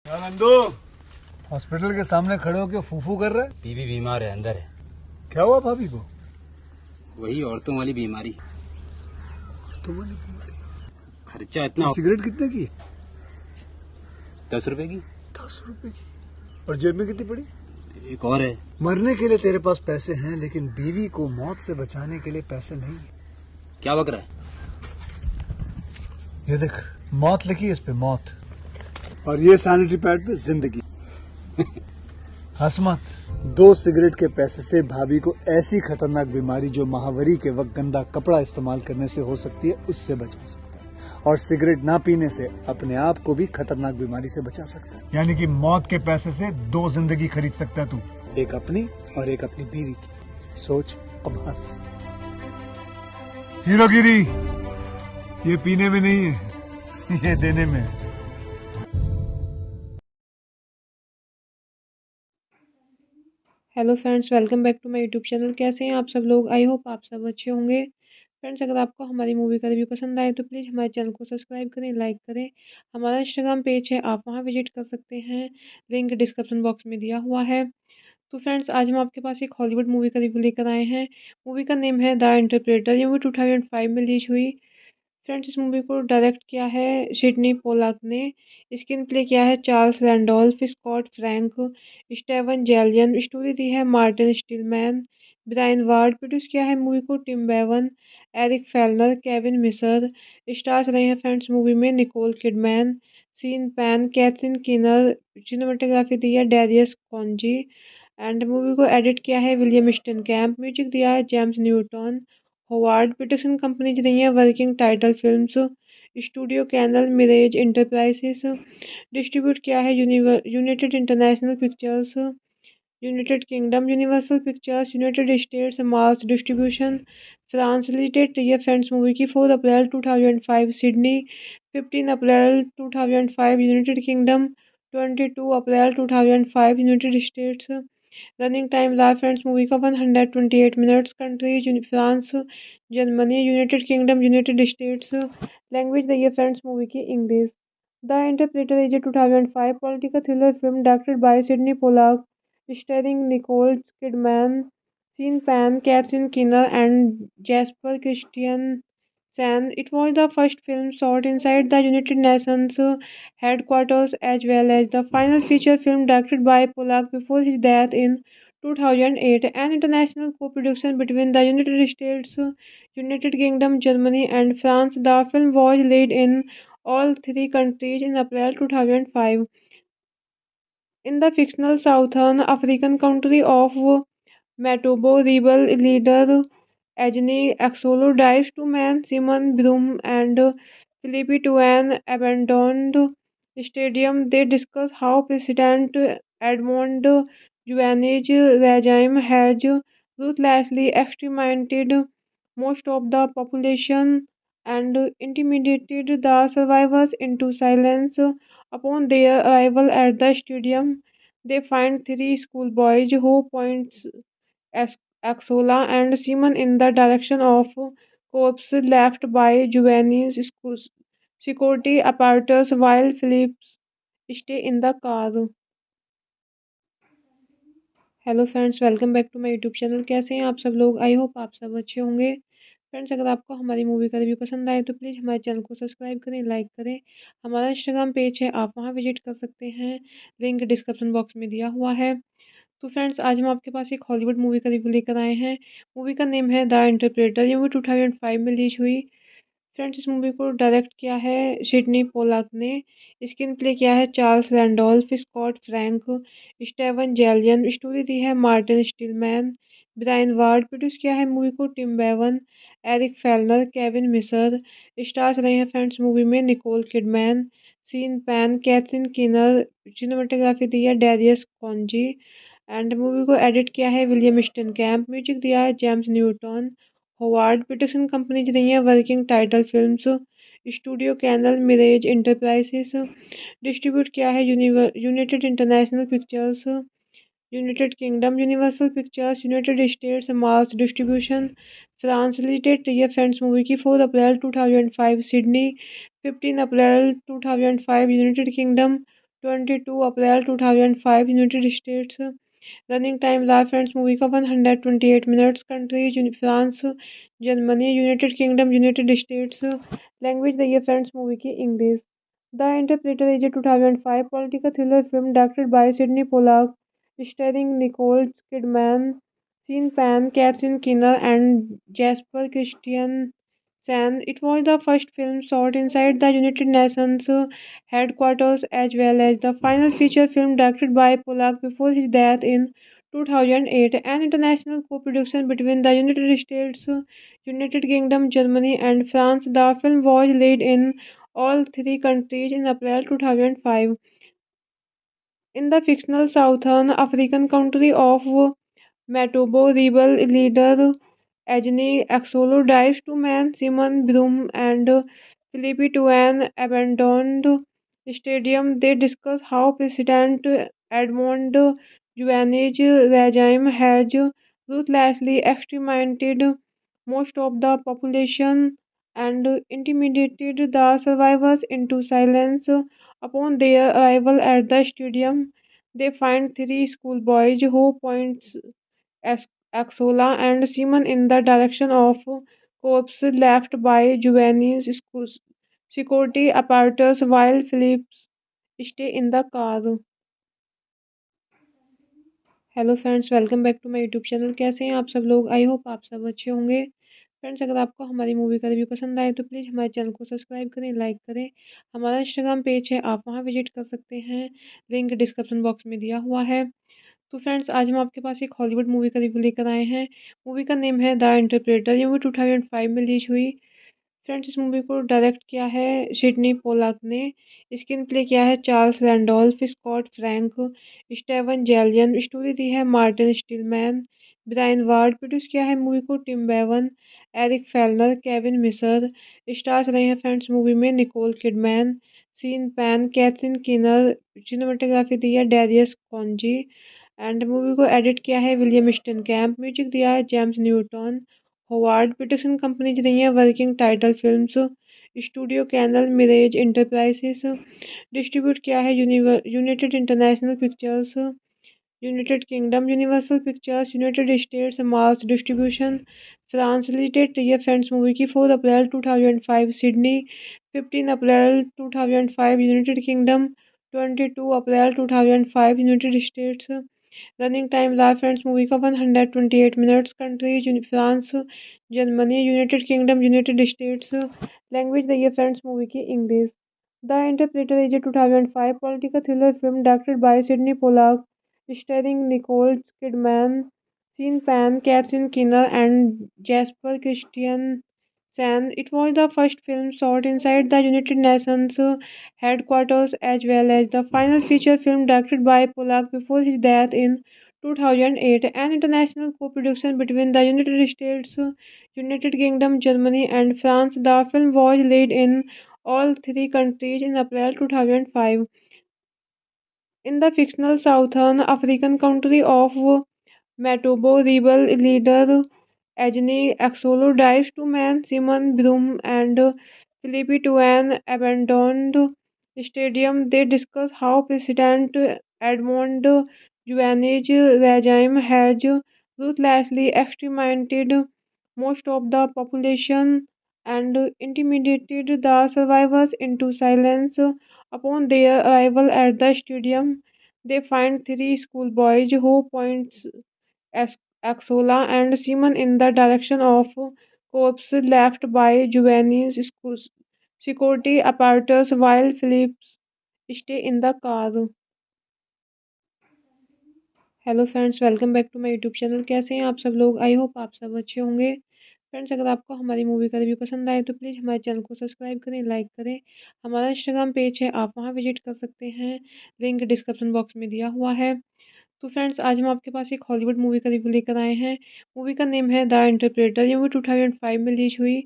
क्या नंदू, हॉस्पिटल के सामने खड़े होकर फूफू कर रहे? बीवी बीमार है, अंदर है। क्या हुआ भाभी को? वही औरतों वाली बीमारी। तो बोली बीमारी। खर्चा इतना। सिगरेट कितने की? 10 रुपए की। 10 रुपए की। और जेब में कितनी पड़ी? एक और है। मरने के लिए तेरे पास पैसे हैं, लेकिन बीवी को मौत से बचाने के लिए पैसे नहीं है। क्या बक रहा है? ये देख, मौत लिखी है इस पे, मौत। और ये सैनिटरी पैड पे जिंदगी। हंस मत। 2 सिगरेट के पैसे से भाभी को ऐसी खतरनाक बीमारी जो महावरी के वक्त गंदा कपड़ा इस्तेमाल करने से हो सकती है, उससे बचा सकता है। और सिगरेट ना पीने से अपने आप को भी खतरनाक बीमारी से बचा सकता है। यानी कि मौत के पैसे से 2 जिंदगी खरीद सकता है तू, एक अपनी और एक अपनी बीवी की। सोच, अब हंस। हीरोगिरी ये पीने में नहीं है, ये देने में है। Hello friends, welcome back to my YouTube channel. कैसे हैं आप सब लोग? आई होप आप सब अच्छे होंगे। फ्रेंड्स, अगर आपको हमारी मूवी का रिव्यू पसंद आए तो प्लीज़ हमारे चैनल को सब्सक्राइब करें, लाइक करें। हमारा इंस्टाग्राम पेज है, आप वहां विजिट कर सकते हैं, लिंक डिस्क्रिप्शन बॉक्स में दिया हुआ है। तो फ्रेंड्स, आज हम आपके पास एक हॉलीवुड मूवी का रिव्यू लेकर आए हैं। मूवी का नेम है द इंटरप्रेटर। ये मूवी 2005 में रिलीज हुई। फ्रेंड्स, इस मूवी को डायरेक्ट किया है सिडनी पोलाक ने। स्क्रीन प्ले किया है Charles Randolph, Scott Frank, Steven Zaillian. Story दी है मार्टिन स्टीलमैन, ब्रायन वार्ड। प्रोड्यूस किया है मूवी को Tim Bevan, Eric Fellner, Kevin Misher. Stars रहे हैं फ्रेंड्स मूवी में Nicole Kidman, Sean Penn, Catherine Keener. Cinematography दी है डेरियस कॉन्जी। एंड मूवी को एडिट किया है विलियम स्टन कैम्प। म्यूजिक दिया है James Newton. Howard. Production companies रही है working title films, studio Canal, Mirage enterprises. Distribute किया है United International Pictures, United Kingdom, Universal Pictures, United States, mass distribution, France. Release date रही है friends movie की 4 अप्रैल 2005 Sydney, 15 अप्रैल 2005 United Kingdom, 22 अप्रैल 2005 United States. Running time रहा friends movie का 128 minutes. Countries France, Germany, United Kingdom, United States. Language रही है friends movie की English. The interpreter is a 2005 political thriller film directed by Sydney Pollack, starring Nicole Kidman, Sean Penn, Catherine Keener and jasper Christian San. It was the first film shot inside the United Nations headquarters as well as the final feature film directed by Polak before his death in 2008, an international co-production between the United States, United Kingdom, Germany, and France. The film was released in all 3 countries in April 2005. In the fictional Southern African country of Matobo, rebel leader Agni Axolo drives two men, Simon Broom and Philippe, to an abandoned stadium. They discuss how President Edmond Juani's regime has ruthlessly exterminated most of the population and intimidated the survivors into silence. Upon their arrival at the stadium, they find 3 schoolboys who point Ex- Axola and Simon in the direction of corpse left by Giovanni's security apparatus while Phillips stay in the car. Hello friends, welcome back to my YouTube channel. कैसे हैं आप सब लोग? I hope आप सब अच्छे होंगे। Friends, अगर आपको हमारी मूवी का रिव्यू पसंद आए तो प्लीज़ हमारे चैनल को सब्सक्राइब करें, लाइक करें। हमारा इंस्टाग्राम पेज है, आप वहां विजिट कर सकते हैं, लिंक डिस्क्रिप्शन बॉक्स में दिया हुआ है। तो फ्रेंड्स, आज हम आपके पास एक हॉलीवुड मूवी का रिव्यू लेकर आए हैं। मूवी का नेम है द इंटरप्रेटर। ये मूवी 2005 में रिलीज हुई। फ्रेंड्स, इस मूवी को डायरेक्ट किया है सिडनी पोलाक ने। स्क्रीन प्ले किया है Charles Randolph, Scott Frank, Steven Zaillian. Story दी है मार्टिन स्टीलमैन, ब्रायन वार्ड। प्रोड्यूस किया है मूवी को Tim Bevan, Eric Fellner, Kevin Misher. Stars रहे हैं फ्रेंड्स मूवी में Nicole Kidman, Sean Penn, Catherine Keener. Cinematography दी है डेरियस कॉन्जी। एंड मूवी को एडिट किया है विलियम स्टन कैम्प। म्यूजिक दिया है James Newton. Howard. Production companies रही है working title films, studio Canal, Mirage enterprises. Distribute किया है United International Pictures, United Kingdom, Universal Pictures, United States, mass distribution, France. Release date रही है friends movie की 4 अप्रैल 2005 Sydney, 15 अप्रैल 2005 United Kingdom, 22 अप्रैल 2005 United States. Running time रहा friends movie का 128 minutes. Countries France, Germany, United Kingdom, United States. Language रही है friends movie की English. The interpreter is a 2005 political thriller film directed by Sydney Pollack, starring Nicole Kidman, Sean Penn, Catherine Keener and jasper Christian Sen. It was the first film shot inside the United Nations headquarters as well as the final feature film directed by Polak before his death in 2008, an international co-production between the United States, United Kingdom, Germany, and France. The film was released in all three countries in April 2005. In the fictional Southern African country of Matobo, rebel leader Agni Axolo drives two men, Simon Broom and Philippe, to an abandoned stadium. They discuss how President Edmond Juane's regime has ruthlessly exterminated most of the population and intimidated the survivors into silence. Upon their arrival at the stadium, they find three schoolboys who point Ex- Axola and Simon in the direction of corpse left by Giovanni's security apparatus while Phillips stay in the car. Hello friends, welcome back to my YouTube channel. कैसे हैं आप सब लोग? I hope आप सब अच्छे होंगे। Friends, अगर आपको हमारी मूवी का रिव्यू पसंद आए तो प्लीज़ हमारे चैनल को सब्सक्राइब करें, लाइक करें। हमारा इंस्टाग्राम पेज है, आप वहां विजिट कर सकते हैं, लिंक डिस्क्रिप्शन बॉक्स में दिया हुआ है। तो फ्रेंड्स, आज हम आपके पास एक हॉलीवुड मूवी का रिव्यू लेकर आए हैं। मूवी का नेम है द इंटरप्रेटर। ये मूवी 2005 में रिलीज हुई। फ्रेंड्स, इस मूवी को डायरेक्ट किया है सिडनी पोलाक ने। स्क्रीन प्ले किया है Charles Randolph, Scott Frank, Steven Zaillian. Story दी है मार्टिन स्टीलमैन, ब्रायन वार्ड। प्रोड्यूस किया है मूवी को Tim Bevan, Eric Fellner, Kevin Misher. Stars रहे हैं फ्रेंड्स मूवी में Nicole Kidman, Sean Penn, Catherine Keener. Cinematography दी है डेरियस कॉन्जी एंड मूवी को एडिट किया है विलियम स्टन कैम्प। म्यूजिक दिया है James Newton Howard. Production companies रही हैं working title films, studio Canal, Mirage enterprises. Distribute किया है United International Pictures, United Kingdom, Universal Pictures, United States, Mars distribution, France. Release date रही है friends movie की 4 अप्रैल 2005 Sydney, 15 अप्रैल 2005 United Kingdom, 22 अप्रैल 2005 United States. Running time रहा friends movie का 128 minutes. Countries France, Germany, United Kingdom, United States. Language रही है friends movie की English. The interpreter is a 2005 political thriller film directed by Sydney Pollack, starring Nicole Kidman, Sean Penn, Catherine Keener and jasper Christian Sen. It was the first film shot inside the United Nations headquarters as well as the final feature film directed by Polak before his death in 2008, an international co-production between the United States, United Kingdom, Germany, and France. The film was released in all three countries in April 2005. In the fictional Southern African country of Matobo, rebel leader Agni Axolo drives two men, Simon Broom and Philippe, to an abandoned stadium. They discuss how President Edmond Juane's regime has ruthlessly exterminated most of the population and intimidated the survivors into silence. Upon their arrival at the stadium, they find three schoolboys who point Axola and Simon in the direction of corpse left by Giovanni's security apparatus while Phillips stay in the car. Hello friends, welcome back to my YouTube channel. कैसे हैं आप सब लोग? I hope आप सब अच्छे होंगे। Friends, अगर आपको हमारी मूवी का रिव्यू पसंद आए तो प्लीज़ हमारे चैनल को सब्सक्राइब करें, लाइक करें। हमारा इंस्टाग्राम पेज है, आप वहां विजिट कर सकते हैं, लिंक डिस्क्रिप्शन बॉक्स में दिया हुआ है। तो फ्रेंड्स, आज हम आपके पास एक हॉलीवुड मूवी का रिव्यू लेकर आए हैं। मूवी का नेम है द इंटरप्रेटर। ये मूवी 2005 में रिलीज हुई।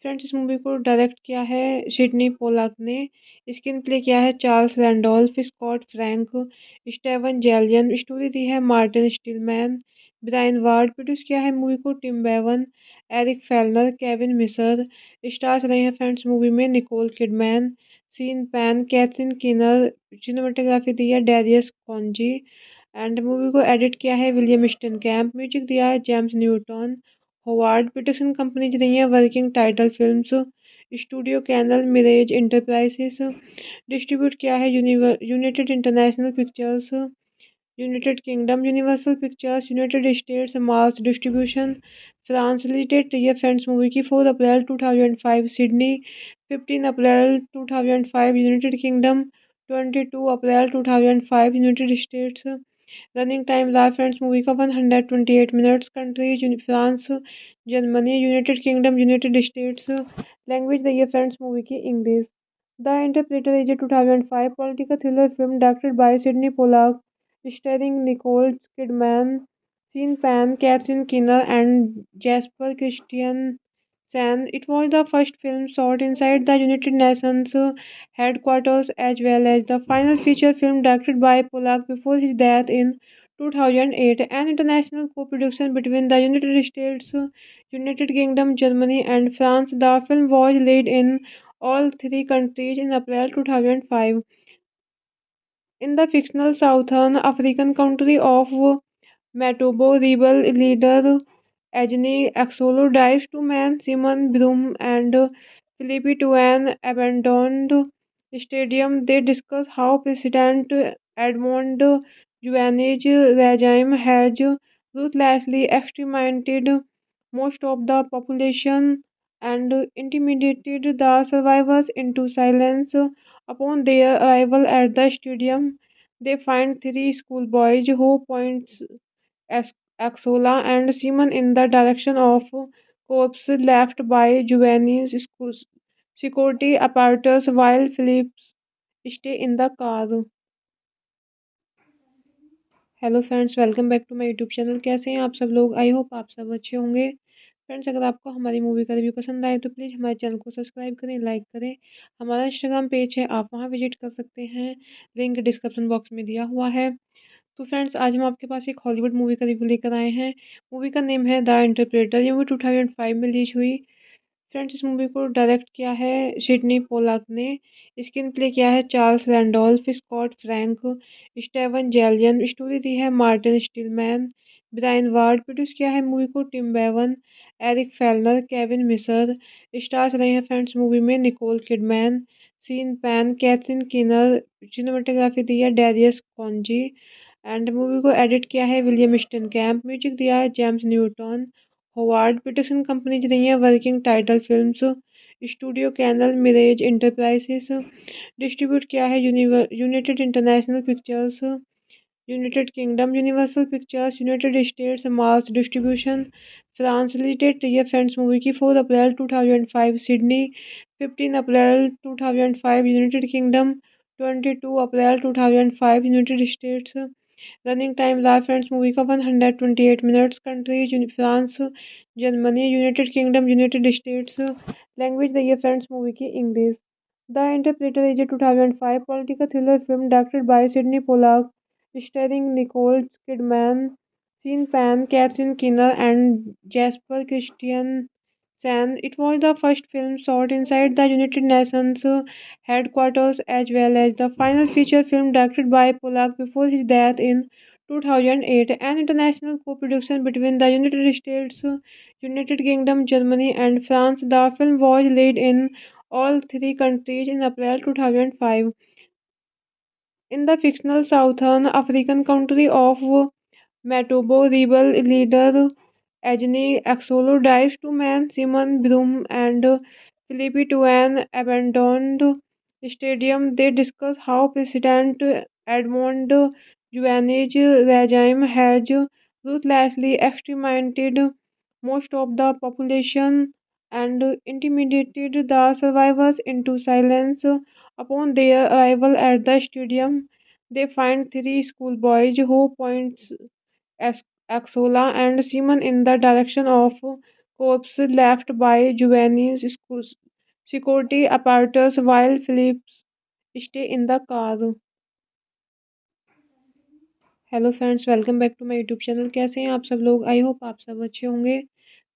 फ्रेंड्स, इस मूवी को डायरेक्ट किया है सिडनी पोलाक ने। स्क्रीन प्ले किया है Charles Randolph, Scott Frank, Steven Zaillian. Story दी है मार्टिन स्टीलमैन, ब्रायन वार्ड। प्रोड्यूस किया है मूवी को Tim Bevan, Eric Fellner, Kevin Misher. Stars रहे हैं फ्रेंड्स मूवी में Nicole Kidman, Sean Penn, Catherine Keener, cinematography दी है डेरियस कॉन्जी एंड मूवी को एडिट किया है विलियम स्टनकैम्प, म्यूजिक दिया है James Newton, Howard, production company रही है working title films, studio Canal Mirage enterprises, distribute किया है United International Pictures, United Kingdom, Universal Pictures, United States, mass distribution, France. Release date रही है फ्रेंड्स मूवी की 4 अप्रैल 2005 Sydney, 15 अप्रैल 2005 United Kingdom, 22 अप्रैल 2005 United States. Running time रहा friends movie का 128 minutes. Countries France, Germany, United Kingdom, United States. Language रही है friends movie की English. The interpreter is a 2005 political thriller film directed by Sydney Pollock, starring Nicole Kidman, Sean Penn, Catherine Keener, and Jasper Christiansen. It was the first film shot inside the United Nations headquarters as well as the final feature film directed by Pollack before his death in 2008, an international co-production between the United States, United Kingdom, Germany, and France. The film was released in all three countries in April 2005. In the fictional Southern African country of Matobo, rebel leader Agni Axolo drives two men, Simon Broom and Philippe, to an abandoned stadium. They discuss how President Edmond Juane's regime has ruthlessly exterminated most of the population and intimidated the survivors into silence. Upon their arrival at the stadium, they find three schoolboys who point Axola and Simon in the direction of corpse left by Giovanni's security apparatus while Phillips stay in the car. Hello friends, welcome back to my YouTube channel. कैसे हैं आप सब लोग? I hope आप सब अच्छे होंगे। Friends, अगर आपको हमारी मूवी का रिव्यू पसंद आए तो प्लीज़ हमारे चैनल को सब्सक्राइब करें, लाइक करें। हमारा इंस्टाग्राम पेज है, आप वहां विजिट कर सकते हैं, लिंक डिस्क्रिप्शन बॉक्स में दिया हुआ है। तो फ्रेंड्स, आज हम आपके पास एक हॉलीवुड मूवी का रिव्यू लेकर आए हैं। मूवी का नेम है द इंटरप्रेटर। ये मूवी 2005 में रिलीज हुई। फ्रेंड्स, इस मूवी को डायरेक्ट किया है सिडनी पोलाक ने। स्क्रीन प्ले किया है Charles Randolph, Scott Frank, Steven Zaillian. Story दी है Martin Stillman, Brian Ward. Produce किया है मूवी को Tim Bevan, Eric Fellner, Kevin Misher. Stars रहे हैं फ्रेंड्स मूवी में Nicole Kidman, Sean Penn, Catherine Keener. Cinematography दी है डेरियस कॉन्जी एंड मूवी को एडिट किया है विलियम स्टनकैम्प, म्यूजिक दिया है James Newton, Howard. Production company रही है working title films, studio Canal Mirage enterprises. Distribute किया है United International Pictures, United Kingdom, Universal Pictures, United States, mass distribution, France. Release date रही है फ्रेंड्स मूवी की 4 अप्रैल 2005 Sydney, 15 अप्रैल 2005 United Kingdom, 22 अप्रैल 2005 United States. Running time रहा friends movie का 128 minutes. Countries France, Germany, United Kingdom, United States. Language रही है friends movie की English. The interpreter is a 2005 political thriller film directed by Sydney Pollock, starring Nicole Kidman, Sean Penn, Catherine Keener, and Jasper Christiansen. It was the first film shot inside the United Nations headquarters as well as the final feature film directed by Pollack before his death in 2008, an international co-production between the United States, United Kingdom, Germany, and France. The film was released in all three countries in April 2005. In the fictional Southern African country of Matobo, rebel leader Agni Axolo drives two men, Simon Broom and Philippe, to an abandoned stadium. They discuss how President Edmond Juane's regime has ruthlessly exterminated most of the population and intimidated the survivors into silence. Upon their arrival at the stadium, they find three schoolboys who point Axola and Simon in the direction of corpse left by Giovanni's security apparatus while Phillips stay in the car. Hello friends, welcome back to my YouTube channel. कैसे हैं आप सब लोग? I hope आप सब अच्छे होंगे।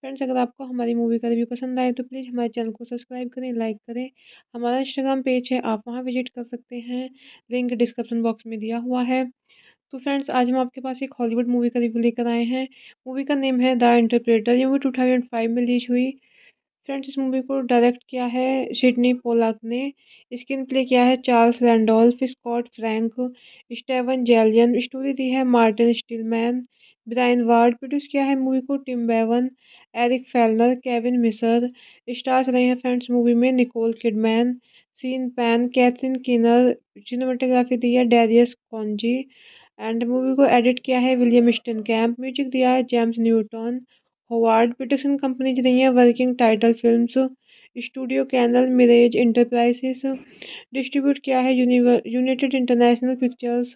Friends अगर आपको हमारी मूवी का रिव्यू पसंद आए तो प्लीज़ हमारे चैनल को सब्सक्राइब करें, लाइक करें। हमारा इंस्टाग्राम पेज है, आप वहां विजिट कर सकते हैं, लिंक डिस्क्रिप्शन बॉक्स में दिया हुआ है। तो फ्रेंड्स आज हम आपके पास एक हॉलीवुड मूवी का रिव्यू लेकर आए हैं। मूवी का नेम है द इंटरप्रेटर। ये मूवी 2005 में रिलीज हुई। फ्रेंड्स इस मूवी को डायरेक्ट किया है सिडनी पोलाक ने। स्क्रीन प्ले किया है Charles Randolph, Scott Frank, Steven Zaillian. Story दी है मार्टिन स्टीलमैन, ब्रायन वार्ड। प्रोड्यूस किया है मूवी को Tim Bevan, Eric Fellner, Kevin Misher. Stars रहे हैं फ्रेंड्स मूवी में Nicole Kidman, Sean Penn, Catherine Keener. Cinematography दी है डेरियस कॉन्जी एंड मूवी को एडिट किया है विलियम स्टन कैम्प। म्यूजिक दिया है James Newton Howard. Production companies रही है working title films, studio Canal, Mirage enterprises. Distribute किया है United International Pictures,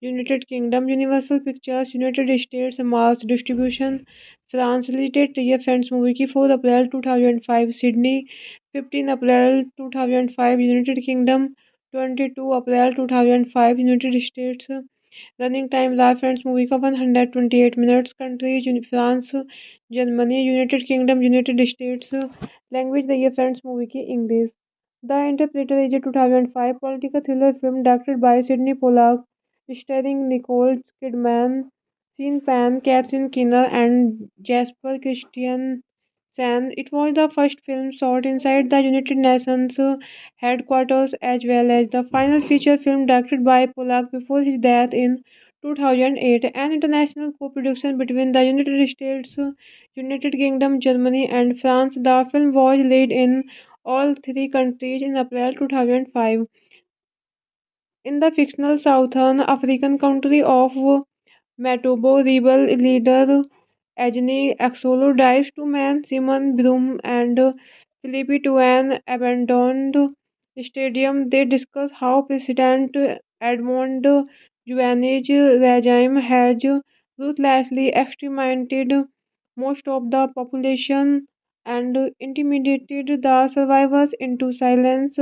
United Kingdom, Universal Pictures, United States, Mars distribution, France. Release date रही है friends movie की 4 अप्रैल 2005 Sydney, 15 अप्रैल 2005 United Kingdom, 22 अप्रैल 2005 United States. Running time रहा friends movie का 128 minutes. Countries France, Germany, United Kingdom, United States. Language रही है friends movie की English. The interpreter is a 2005 political thriller film directed by Sydney Pollack, starring Nicole Kidman, Sean Penn, Catherine Keener and jasper Christian Sen. It was the first film shot inside the United Nations headquarters as well as the final feature film directed by Polak before his death in 2008, an international co-production between the United States, United Kingdom, Germany, and France. The film was released in all three countries in April 2005. In the fictional Southern African country of Matobo, rebel leader Agni Axolo drives two men, Simon Broom and Philippe, to an abandoned stadium. They discuss how President Edmond Juani's regime has ruthlessly exterminated most of the population and intimidated the survivors into silence.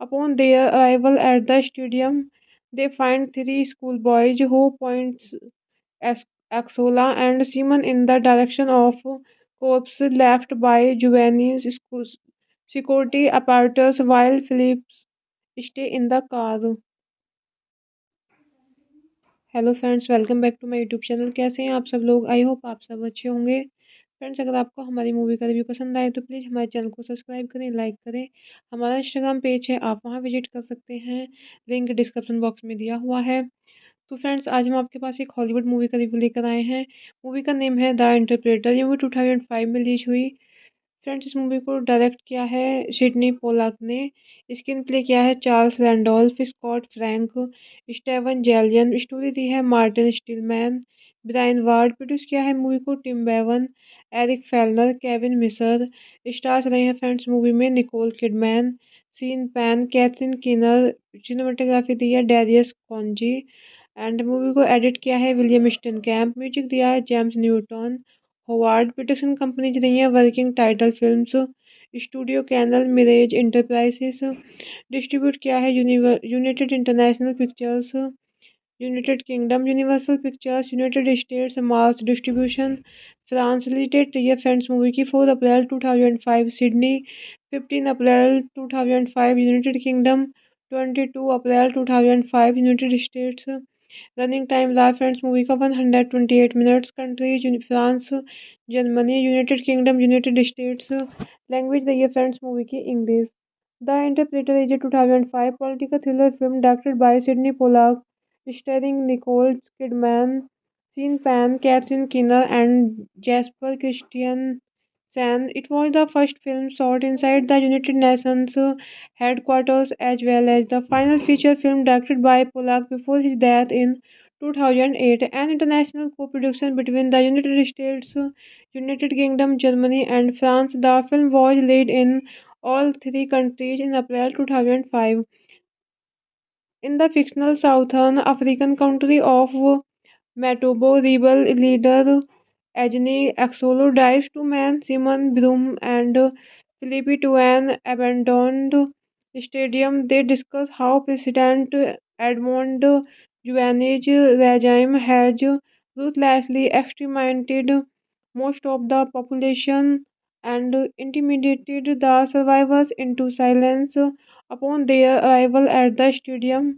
Upon their arrival at the stadium, they find three schoolboys who point Ex- Axola and Simon in the direction of corpse left by Giovanni's security apparatus while Phillips stay in the car. Hello friends, welcome back to my YouTube channel. कैसे हैं आप सब लोग? I hope आप सब अच्छे होंगे। Friends अगर आपको हमारी मूवी का रिव्यू पसंद आए तो प्लीज़ हमारे चैनल को सब्सक्राइब करें, लाइक करें। हमारा इंस्टाग्राम पेज है, आप वहां विजिट कर सकते हैं, लिंक डिस्क्रिप्शन बॉक्स में दिया हुआ है। तो फ्रेंड्स आज हम आपके पास एक हॉलीवुड मूवी का रिव्यू लेकर आए हैं। मूवी का नेम है द इंटरप्रेटर। ये मूवी 2005 में रिलीज हुई। फ्रेंड्स इस मूवी को डायरेक्ट किया है सिडनी पोलाक ने। स्क्रीन प्ले किया है Charles Randolph, Scott Frank, Steven Zaillian. Story दी है मार्टिन स्टीलमैन, ब्रायन वार्ड। प्रोड्यूस किया है मूवी को Tim Bevan, Eric Fellner, Kevin Misher. Stars रहे हैं फ्रेंड्स मूवी में Nicole Kidman, Sean Penn, Catherine Keener. Cinematography दी है डेरियस कॉन्जी एंड मूवी को एडिट किया है विलियम स्टन कैम्प। म्यूजिक दिया है James Newton Howard. Production companies रही है working title films, studio Canal, Mirage enterprises. Distribute किया है United International Pictures, United Kingdom, Universal Pictures, United States, Mars distribution, France. Release date रही है friends movie की 4 अप्रैल 2005 Sydney, 15 अप्रैल 2005 United Kingdom, 22 अप्रैल 2005 United States. Running time रहा friends movie का 128 minutes. Countries France, Germany, United Kingdom, United States. Language रही है friends movie की English. The interpreter is a 2005 political thriller film directed by Sydney Pollack, starring Nicole Kidman, Sean Penn, Catherine Keener and jasper Christian Sen. It was the first film shot inside the United Nations headquarters as well as the final feature film directed by Polak before his death in 2008, an international co-production between the United States, United Kingdom, Germany, and France. The film was released in all three countries in April 2005. In the fictional Southern African country of Matobo, rebel leader Agni Axolo drives two men, Simon Broom and Philippe, to an abandoned stadium. They discuss how President Edmond Juani's regime has ruthlessly exterminated most of the population and intimidated the survivors into silence. Upon their arrival at the stadium,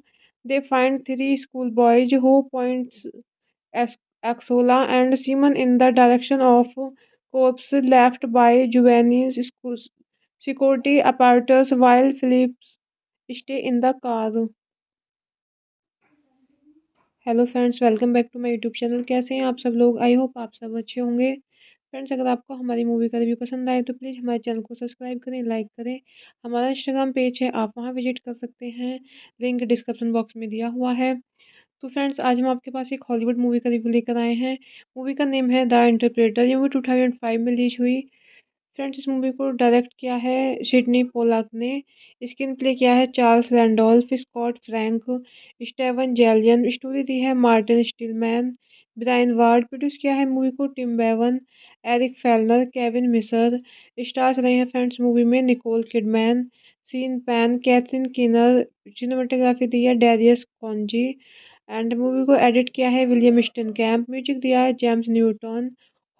they find three schoolboys who points Ex- Axola and Simon in the direction of corpse left by Giovanni's security apparatus while Phillips stay in the car. Hello friends, welcome back to my YouTube channel. कैसे हैं आप सब लोग? I hope आप सब अच्छे होंगे। Friends, अगर आपको हमारी मूवी का रिव्यू पसंद आए तो प्लीज़ हमारे चैनल को सब्सक्राइब करें, लाइक करें। हमारा इंस्टाग्राम पेज है, आप वहां विजिट कर सकते हैं, लिंक डिस्क्रिप्शन बॉक्स में दिया हुआ है। तो फ्रेंड्स, आज हम आपके पास एक हॉलीवुड मूवी का रिव्यू लेकर आए हैं। मूवी का नेम है द इंटरप्रेटर। ये मूवी 2005 में रिलीज हुई। फ्रेंड्स, इस मूवी को डायरेक्ट किया है सिडनी पोलाक ने। स्क्रीन प्ले किया है Charles Randolph, Scott Frank, Steven Zaillian. Story दी है मार्टिन स्टीलमैन, ब्रायन वार्ड। प्रोड्यूस किया है मूवी को Tim Bevan, Eric Fellner, Kevin Misher. Stars रहे हैं फ्रेंड्स मूवी में Nicole Kidman, Sean Penn, Catherine Keener. Cinematography दी है डेरियस कॉन्जी एंड मूवी को एडिट किया है विलियम स्टन कैम्प। म्यूजिक दिया है James Newton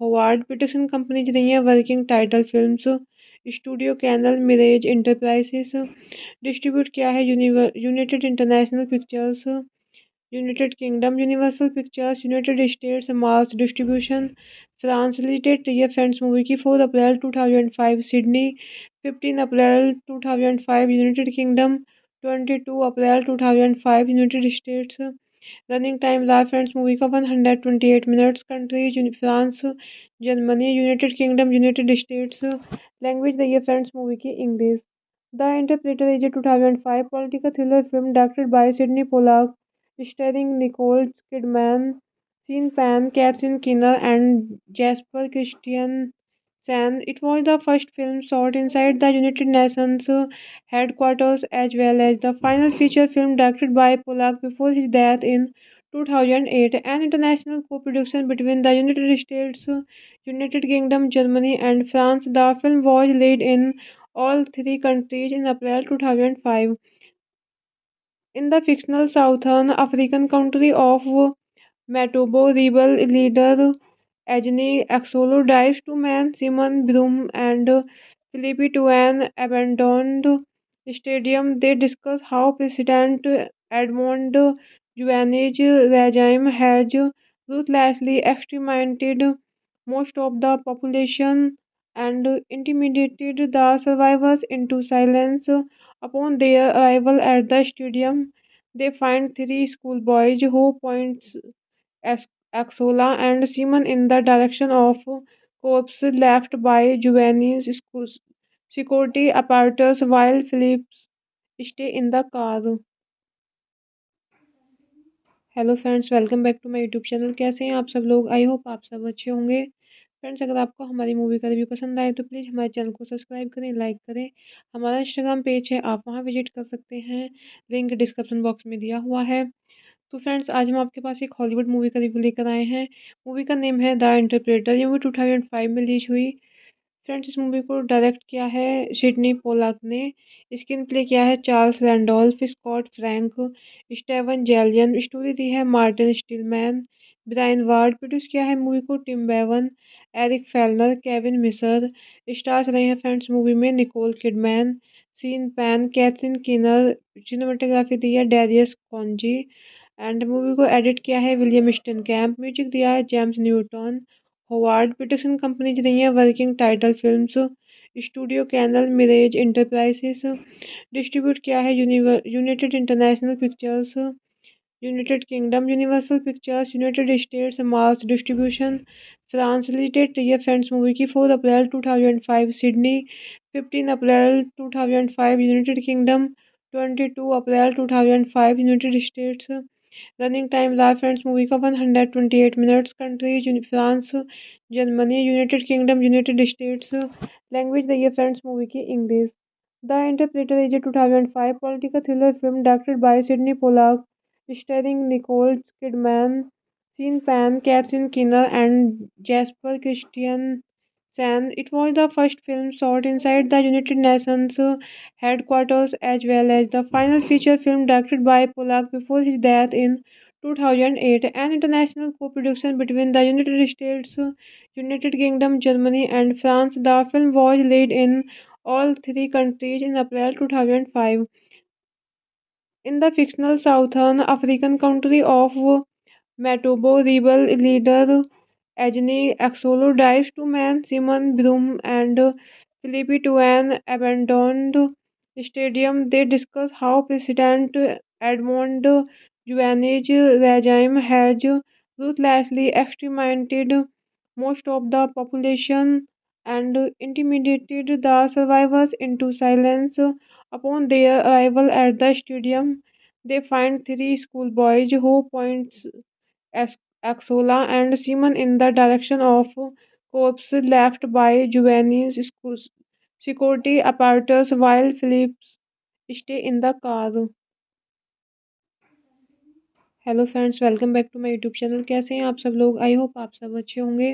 Howard. Production company रही है working title films, studio Canal Mirage enterprises. Distribute किया है United International Pictures, United Kingdom, Universal Pictures, United States, Mars distribution France. Release date रही है friends movie की 4 अप्रैल 2005 Sydney, 15 अप्रैल 2005 United Kingdom, 22 अप्रैल 2005 United States. Running time रहा friends movie का 128 minutes. Countries France, Germany, United Kingdom, United States. Language रही है friends movie की English. The interpreter is a 2005 political thriller film directed by Sydney Pollack, starring Nicole Kidman, Sean Penn, Catherine Keener and jasper Christian Sen. It was the first film shot inside the United Nations headquarters as well as the final feature film directed by Polak before his death in 2008, an international co-production between the United States, United Kingdom, Germany, and France. The film was released in all three countries in April 2005. In the fictional Southern African country of Matobo, rebel leader Agni Axolo drives two men, Simon Broom and Philippe, to an abandoned stadium. They discuss how President Edmond Juane's regime has ruthlessly exterminated most of the population and intimidated the survivors into silence. Upon their arrival at the stadium, they find three schoolboys who points Axola and Simon in the direction of corpse left by Giovanni's security apparatus while Phillips stay in the car. Hello friends, welcome back to my YouTube channel. कैसे हैं आप सब लोग? I hope आप सब अच्छे होंगे। Friends, अगर आपको हमारी मूवी का रिव्यू पसंद आए तो प्लीज़ हमारे चैनल को सब्सक्राइब करें, लाइक करें। हमारा इंस्टाग्राम पेज है, आप वहां विजिट कर सकते हैं, लिंक डिस्क्रिप्शन बॉक्स में दिया हुआ है। तो फ्रेंड्स, आज हम आपके पास एक हॉलीवुड मूवी का रिव्यू लेकर आए हैं। मूवी का नेम है द इंटरप्रेटर। ये मूवी 2005 में रिलीज हुई। फ्रेंड्स, इस मूवी को डायरेक्ट किया है सिडनी पोलाक ने। स्क्रीन प्ले किया है Charles Randolph, Scott Frank, Steven Zaillian. Story दी है मार्टिन स्टीलमैन, ब्रायन वार्ड। प्रोड्यूस किया है मूवी को Tim Bevan, Eric Fellner, Kevin Misher. Stars रहे हैं फ्रेंड्स मूवी में Nicole Kidman, Sean Penn, Catherine Keener. Cinematography दी है डेरियस कॉन्जी एंड मूवी को एडिट किया है विलियम स्टन कैम्प। म्यूजिक दिया है James Newton Howard. Production company रही है working title films, studio Canal Mirage enterprises. Distribute किया है United International Pictures, United Kingdom, Universal Pictures, United States, Mars distribution France. Release date रही है friends movie की 4 अप्रैल 2005 Sydney, 15 अप्रैल 2005 United Kingdom, 22 अप्रैल 2005 United States. Running time रहा friends movie का 128 minutes. Countries France, Germany, United Kingdom, United States. Language रही है friends movie की English. The interpreter is a 2005 political thriller film directed by Sydney Pollack, starring Nicole Kidman, Sean Penn, Catherine Keener and jasper Christian Sen. It was the first film shot inside the United Nations headquarters as well as the final feature film directed by Polak before his death in 2008, an international co-production between the United States, United Kingdom, Germany, and France. The film was released in all three countries in April 2005. In the fictional Southern African country of Matobo, rebel leader Agni Axolo drives two men, Simon Broom and Philippe, to an abandoned stadium. They discuss how President Edmond Juane's regime has ruthlessly exterminated most of the population and intimidated the survivors into silence. Upon their arrival at the stadium, they find three schoolboys who point Ax- Axola and Simon in the direction of corpse left by Giovanni's security apparatus while Phillips stay in the car. Hello friends, welcome back to my YouTube channel. कैसे हैं आप सब लोग? I hope आप सब अच्छे होंगे।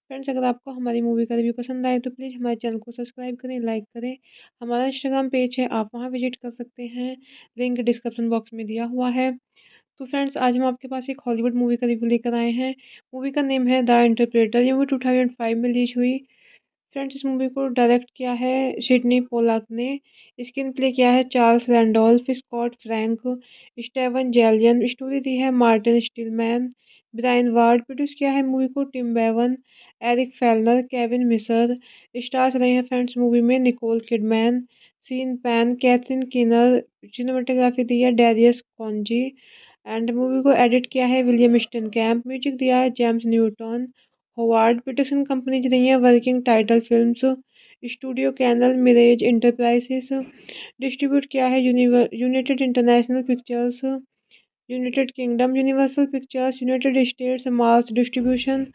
Friends, अगर आपको हमारी मूवी का रिव्यू पसंद आए तो प्लीज़ हमारे चैनल को सब्सक्राइब करें, लाइक करें। हमारा इंस्टाग्राम पेज है, आप वहां विजिट कर सकते हैं, लिंक डिस्क्रिप्शन बॉक्स में दिया हुआ है। तो फ्रेंड्स, आज हम आपके पास एक हॉलीवुड मूवी का रिव्यू लेकर आए हैं। मूवी का नेम है द इंटरप्रेटर। ये मूवी 2005 में रिलीज हुई। फ्रेंड्स, इस मूवी को डायरेक्ट किया है सिडनी पोलाक ने। स्क्रीन प्ले किया है Charles Randolph, Scott Frank, Steven Zaillian. Story दी है मार्टिन स्टीलमैन, ब्रायन वार्ड। प्रोड्यूस किया है मूवी को Tim Bevan, Eric Fellner, Kevin Misher. Stars रहे हैं फ्रेंड्स मूवी में Nicole Kidman, Sean Penn, Catherine Keener. Cinematography दी है डेरियस कॉन्जी एंड मूवी को एडिट किया है विलियम स्टन कैम्प। म्यूजिक दिया है James Newton Howard. Production companies रही है working title films, studio Canal, Mirage enterprises. Distribute किया है United International Pictures, United Kingdom, Universal Pictures, United States, Mars distribution,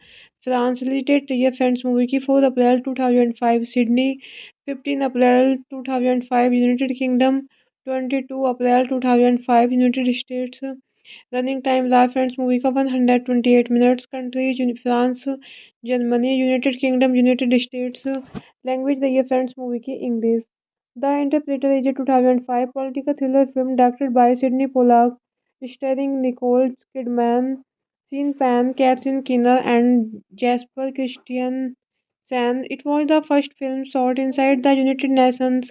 France. Release date रही है friends movie की 4 अप्रैल 2005 Sydney, 15 अप्रैल 2005 United Kingdom, 22 अप्रैल 2005 United States. Running time रहा friends movie का 128 minutes. Countries France, Germany, United Kingdom, United States. Language रही है friends movie की English. The interpreter is a 2005 political thriller film directed by Sydney Pollack, starring Nicole Kidman, Sean Penn, Catherine Keener and jasper Christian San. It was the first film shot inside the United Nations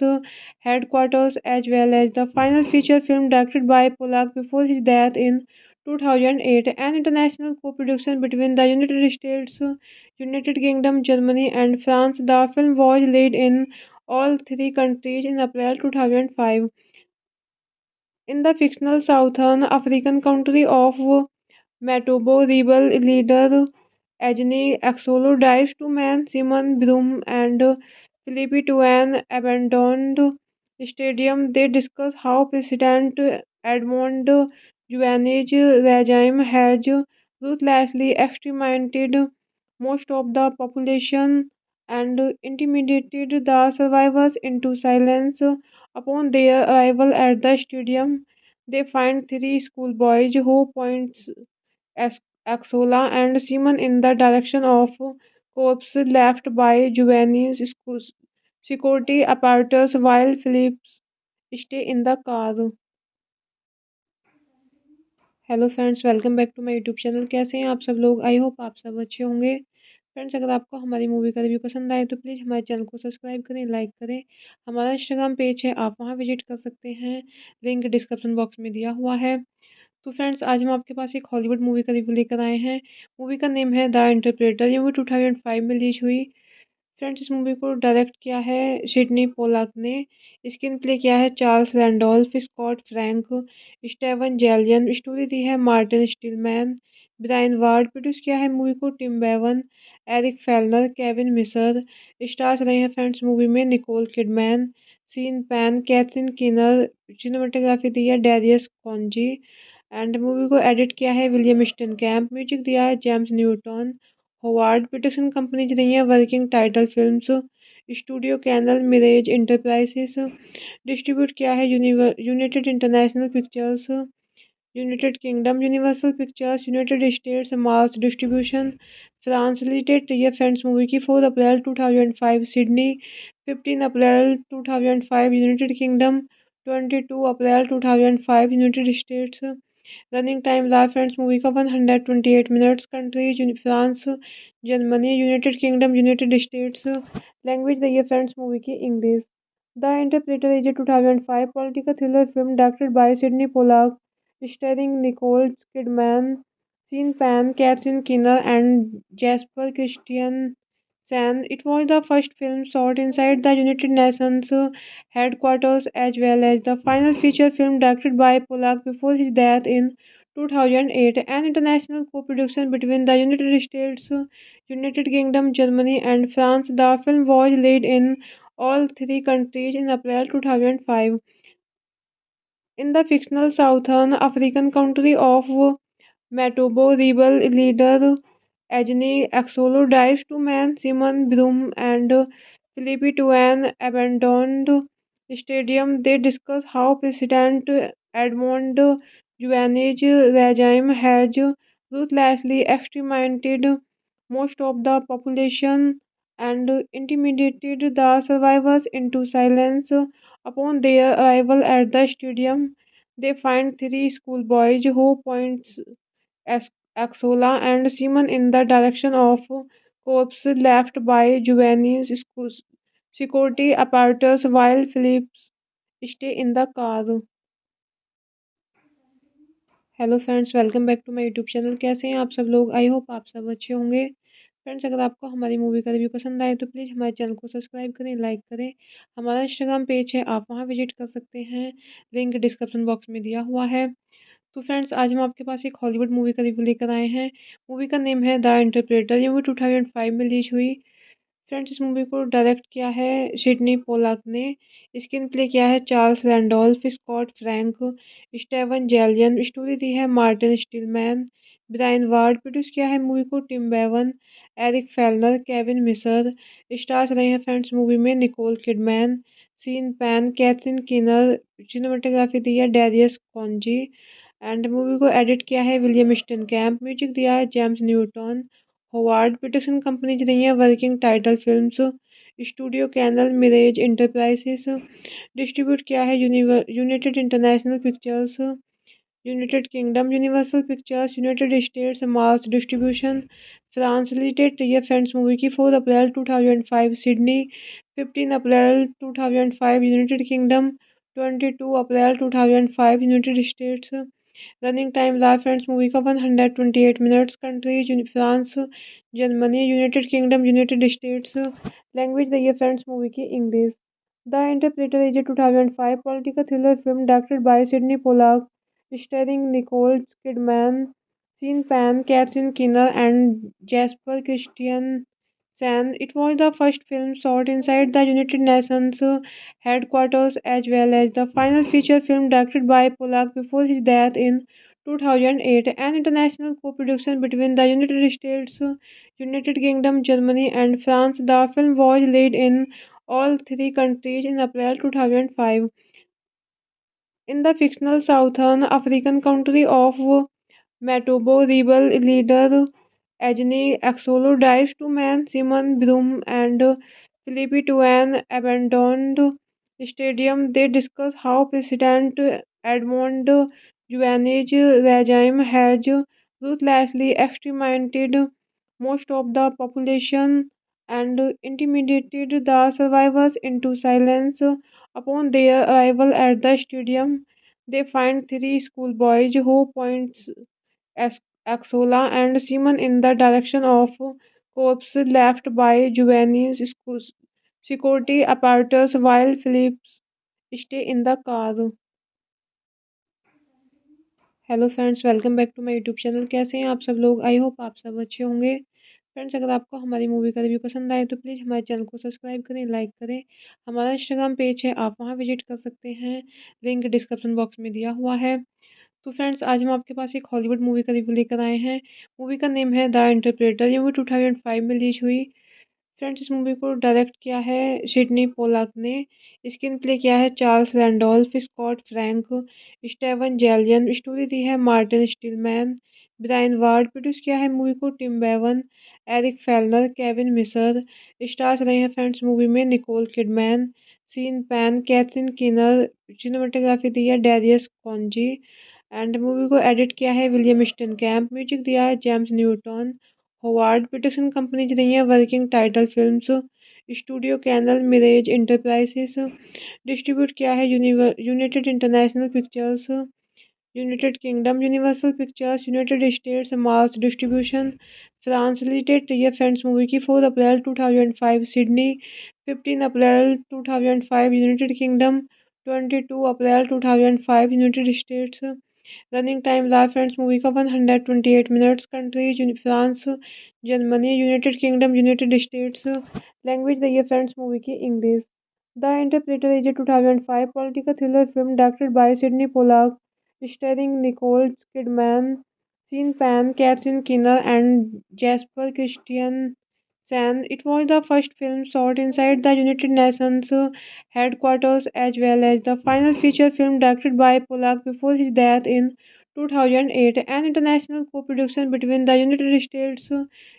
headquarters as well as the final feature film directed by Pollack before his death in 2008, an international co-production between the United States, United Kingdom, Germany, and France. The film was released in all three countries in April 2005. In the fictional Southern African country of Matobo, rebel leader Agni Axolo drives two men, Simon Broom and Philippe, to an abandoned stadium. They discuss how President Edmond Juane's regime has ruthlessly exterminated most of the population and intimidated the survivors into silence. Upon their arrival at the stadium, they find three schoolboys who point Axola and Simon in the direction of corpse left by Giovanni's security apparatus while Phillips stay in the car. Hello friends, welcome back to my YouTube channel. कैसे हैं आप सब लोग? I hope आप सब अच्छे होंगे। Friends, अगर आपको हमारी मूवी का रिव्यू पसंद आए तो प्लीज़ हमारे चैनल को सब्सक्राइब करें, लाइक करें। हमारा इंस्टाग्राम पेज है, आप वहां विजिट कर सकते हैं, लिंक डिस्क्रिप्शन बॉक्स में दिया हुआ है। तो फ्रेंड्स, आज हम आपके पास एक हॉलीवुड मूवी का रिव्यू लेकर आए हैं। मूवी का नेम है द इंटरप्रेटर। ये मूवी 2005 में रिलीज हुई। फ्रेंड्स, इस मूवी को डायरेक्ट किया है सिडनी पोलाक ने। स्क्रीन प्ले किया है Charles Randolph, Scott Frank, Steven Zaillian. Story दी है मार्टिन स्टीलमैन, ब्रायन वार्ड। प्रोड्यूस किया है मूवी को Tim Bevan, Eric Fellner, Kevin Misher. Stars रहे हैं फ्रेंड्स मूवी में Nicole Kidman, Sean Penn, Catherine Keener. Cinematography दी है डेरियस कॉन्जी एंड मूवी को एडिट किया है विलियम स्टन कैम्प। म्यूजिक दिया है James Newton Howard. Production companies रही है working title films, studio Canal, Mirage enterprises. Distribute किया है United International Pictures, United Kingdom, Universal Pictures, United States, Mars distribution, France. Release date रही है friends movie की 4 अप्रैल 2005 Sydney, 15 अप्रैल 2005 United Kingdom, 22 अप्रैल 2005 United States. Running time रहा friends movie का 128 minutes. Countries France, Germany, United Kingdom, United States. Language रही है friends movie की English. The interpreter is a 2005 political thriller film directed by Sydney Pollack, starring Nicole Kidman, Sean Penn, Catherine Keener and jasper Christian Sen. It was the first film shot inside the United Nations headquarters as well as the final feature film directed by Polak before his death in 2008, an international co-production between the United States, United Kingdom, Germany, and France. The film was released in all three countries in April 2005. In the fictional Southern African country of Matobo, rebel leader Agni Axolo drives two men, Simon Broom and Philippe, to an abandoned stadium. They discuss how President Edmond Juane's regime has ruthlessly exterminated most of the population and intimidated the survivors into silence. Upon their arrival at the stadium, they find three schoolboys who point Ex- Axola and Simon in the direction of corpse left by Giovanni's security apparatus while Phillips stay in the car. Hello friends, welcome back to my YouTube channel. कैसे हैं आप सब लोग? I hope आप सब अच्छे होंगे। Friends, अगर आपको हमारी मूवी का रिव्यू पसंद आए तो प्लीज़ हमारे चैनल को सब्सक्राइब करें, लाइक करें। हमारा इंस्टाग्राम पेज है, आप वहां विजिट कर सकते हैं, लिंक डिस्क्रिप्शन बॉक्स में दिया हुआ है। तो फ्रेंड्स, आज हम आपके पास एक हॉलीवुड मूवी का रिव्यू लेकर आए हैं। मूवी का नेम है द इंटरप्रेटर। ये मूवी 2005 में रिलीज हुई। फ्रेंड्स, इस मूवी को डायरेक्ट किया है सिडनी पोलाक ने। स्क्रीन प्ले किया है Charles Randolph, Scott Frank, Steven Zaillian. Story दी है Martin Stillman, Brian Ward. Produce किया है मूवी को Tim Bevan, Eric Fellner, Kevin Misher. Stars रहे हैं फ्रेंड्स मूवी में Nicole Kidman, Sean Penn, Catherine Keener. Cinematography दी है डेरियस कॉन्जी एंड मूवी को एडिट किया है विलियम स्टन कैम्प। म्यूजिक दिया है James Newton Howard. Production companies रही हैं working title films, studio Canal, Mirage enterprises. Distribute किया है United International Pictures, United Kingdom, Universal Pictures, United States, mass distribution France. Release date रही है friends movie की 4 अप्रैल 2005 Sydney, 15 अप्रैल 2005 United Kingdom, 22 अप्रैल 2005 United States. Running time रहा friends movie का 128 minutes. Countries France, Germany, United Kingdom, United States. Language रही है friends movie की English. The interpreter is a 2005 political thriller film directed by Sydney Pollack, starring Nicole Kidman, Sean Penn, Catherine Keener and jasper Christian Sen. It was the first film shot inside the United Nations headquarters as well as the final feature film directed by Polak before his death in 2008, an international co-production between the United States, United Kingdom, Germany, and France. The film was released in all three countries in April 2005. In the fictional Southern African country of Matobo, rebel leader Agni Axolo drives two men, Simon Broom and Philippe, to an abandoned stadium. They discuss how President Edmond Juane's regime has ruthlessly exterminated most of the population and intimidated the survivors into silence. Upon their arrival at the stadium, they find three schoolboys who point Axola and Simon in the direction of corpse left by Giovanni's security apparatus while Phillips stay in the car. Hello friends, welcome back to my YouTube channel. कैसे हैं आप सब लोग? I hope आप सब अच्छे होंगे। Friends, अगर आपको हमारी मूवी का रिव्यू पसंद आए तो प्लीज़ हमारे चैनल को सब्सक्राइब करें, लाइक करें। हमारा इंस्टाग्राम पेज है, आप वहां विजिट कर सकते हैं, लिंक डिस्क्रिप्शन बॉक्स में दिया हुआ है। तो फ्रेंड्स, आज हम आपके पास एक हॉलीवुड मूवी का रिव्यू लेकर आए हैं। मूवी का नेम है द इंटरप्रेटर। ये मूवी 2005 में रिलीज हुई। फ्रेंड्स, इस मूवी को डायरेक्ट किया है सिडनी पोलाक ने। स्क्रीन प्ले किया है Charles Randolph, Scott Frank, Steven Zaillian. Story दी है Martin Stillman, Brian Ward. Produce किया है मूवी को Tim Bevan, Eric Fellner, Kevin Misher. Stars रहे हैं फ्रेंड्स मूवी में Nicole Kidman, Sean Penn, Catherine Keener. Cinematography दी है डेरियस कॉन्जी एंड मूवी को एडिट किया है विलियम स्टन कैम्प, म्यूजिक दिया है James Newton, Howard production company रही है working title films, studio Canal Mirage enterprises, distribute किया है United International Pictures, United Kingdom Universal Pictures, United States mass distribution, France related रही है फ्रेंड्स मूवी की 4 अप्रैल 2005 Sydney, 15 अप्रैल 2005 United Kingdom, 22 अप्रैल 2005 United States. Running time रहा friends movie का 128 minutes. Countries France, Germany, United Kingdom, United States. Language रही है friends movie की English. The interpreter is a 2005 political thriller film directed by Sydney Pollack, starring Nicole Kidman, Sean Penn, Catherine Keener and jasper Christian Sen. It was the first film shot inside the United Nations headquarters as well as the final feature film directed by Polak before his death in 2008, an international co-production between the United States,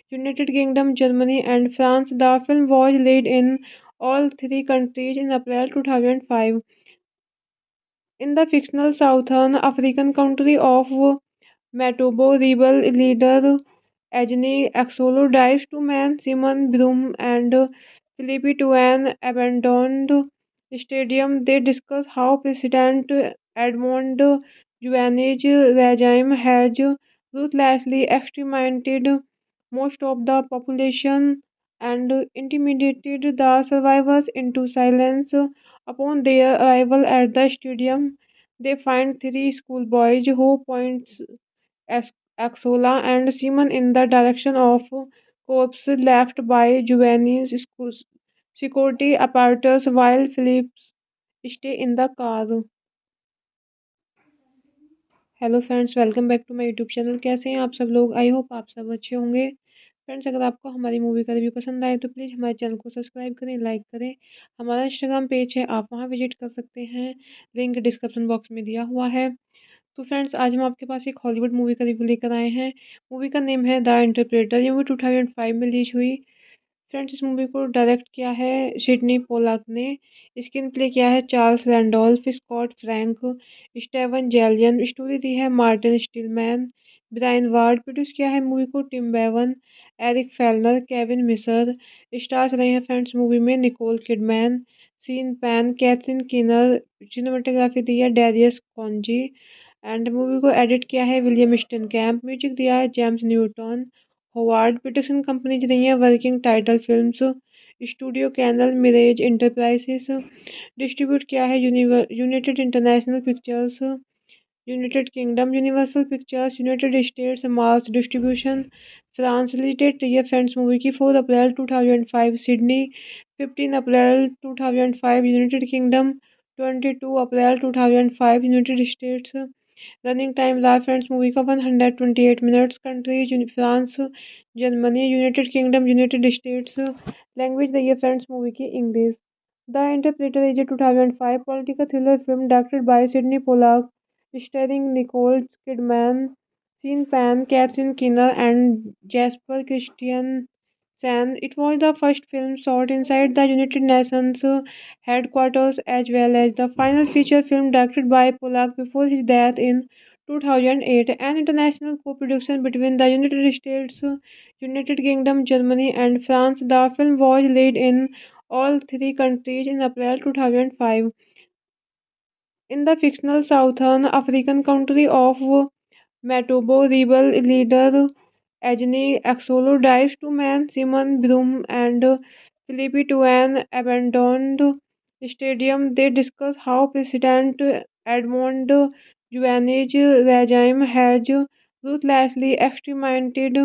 United Kingdom, Germany, and France. The film was released in all three countries in April 2005. In the fictional Southern African country of Matobo, rebel leader Agni Axolo drives two men, Simon Broom and Philippe, to an abandoned stadium. They discuss how President Edmond Juane's regime has ruthlessly exterminated most of the population and intimidated the survivors into silence. Upon their arrival at the stadium, they find three schoolboys who point Ex- Axola and Simon in the direction of corpse left by Giovanni's security apparatus while Phillips stay in the car. Hello friends, welcome back to my YouTube channel. कैसे हैं आप सब लोग? I hope आप सब अच्छे होंगे। Friends, अगर आपको हमारी मूवी का रिव्यू पसंद आए तो प्लीज़ हमारे चैनल को सब्सक्राइब करें, लाइक करें। हमारा इंस्टाग्राम पेज है, आप वहां विजिट कर सकते हैं, लिंक डिस्क्रिप्शन बॉक्स में दिया हुआ है। तो फ्रेंड्स, आज हम आपके पास एक हॉलीवुड मूवी का रिव्यू लेकर आए हैं। मूवी का नेम है द इंटरप्रेटर। ये मूवी 2005 में रिलीज हुई। फ्रेंड्स, इस मूवी को डायरेक्ट किया है सिडनी पोलाक ने। स्क्रीन प्ले किया है Charles Randolph, Scott Frank, Steven Zaillian. Story दी है मार्टिन स्टीलमैन, ब्रायन वार्ड। प्रोड्यूस किया है मूवी को Tim Bevan, Eric Fellner, Kevin Misher. Stars रहे हैं फ्रेंड्स मूवी में Nicole Kidman, Sean Penn, Catherine Keener. Cinematography दी है डेरियस कॉन्जी एंड मूवी को एडिट किया है विलियम स्टन कैम्प, म्यूजिक दिया है James Newton. Howard production company रही है working title films, studio Canal Mirage enterprises. Distribute किया है United International Pictures, United Kingdom Universal Pictures, United States mass distribution, France related रही है फ्रेंड्स मूवी की 4 अप्रैल 2005 Sydney, 15 अप्रैल 2005 United Kingdom, 22 अप्रैल 2005 United States. Running time रहा friends movie का 128 minutes. Countries France, Germany, United Kingdom, United States. Language रही है friends movie की English. The interpreter is a 2005 political thriller film directed by Sydney Pollack, starring Nicole Kidman, Sean Penn, Catherine Keener and jasper Christian Sen. It was the first film shot inside the United Nations headquarters as well as the final feature film directed by Polak before his death in 2008, an international co-production between the United States, United Kingdom, Germany, and France. The film was released in all three countries in April 2005. In the fictional Southern African country of Matobo, rebel leader Agni Axolo drives two men, Simon Broom and Philippe, to an abandoned stadium. They discuss how President Edmond Juane's regime has ruthlessly exterminated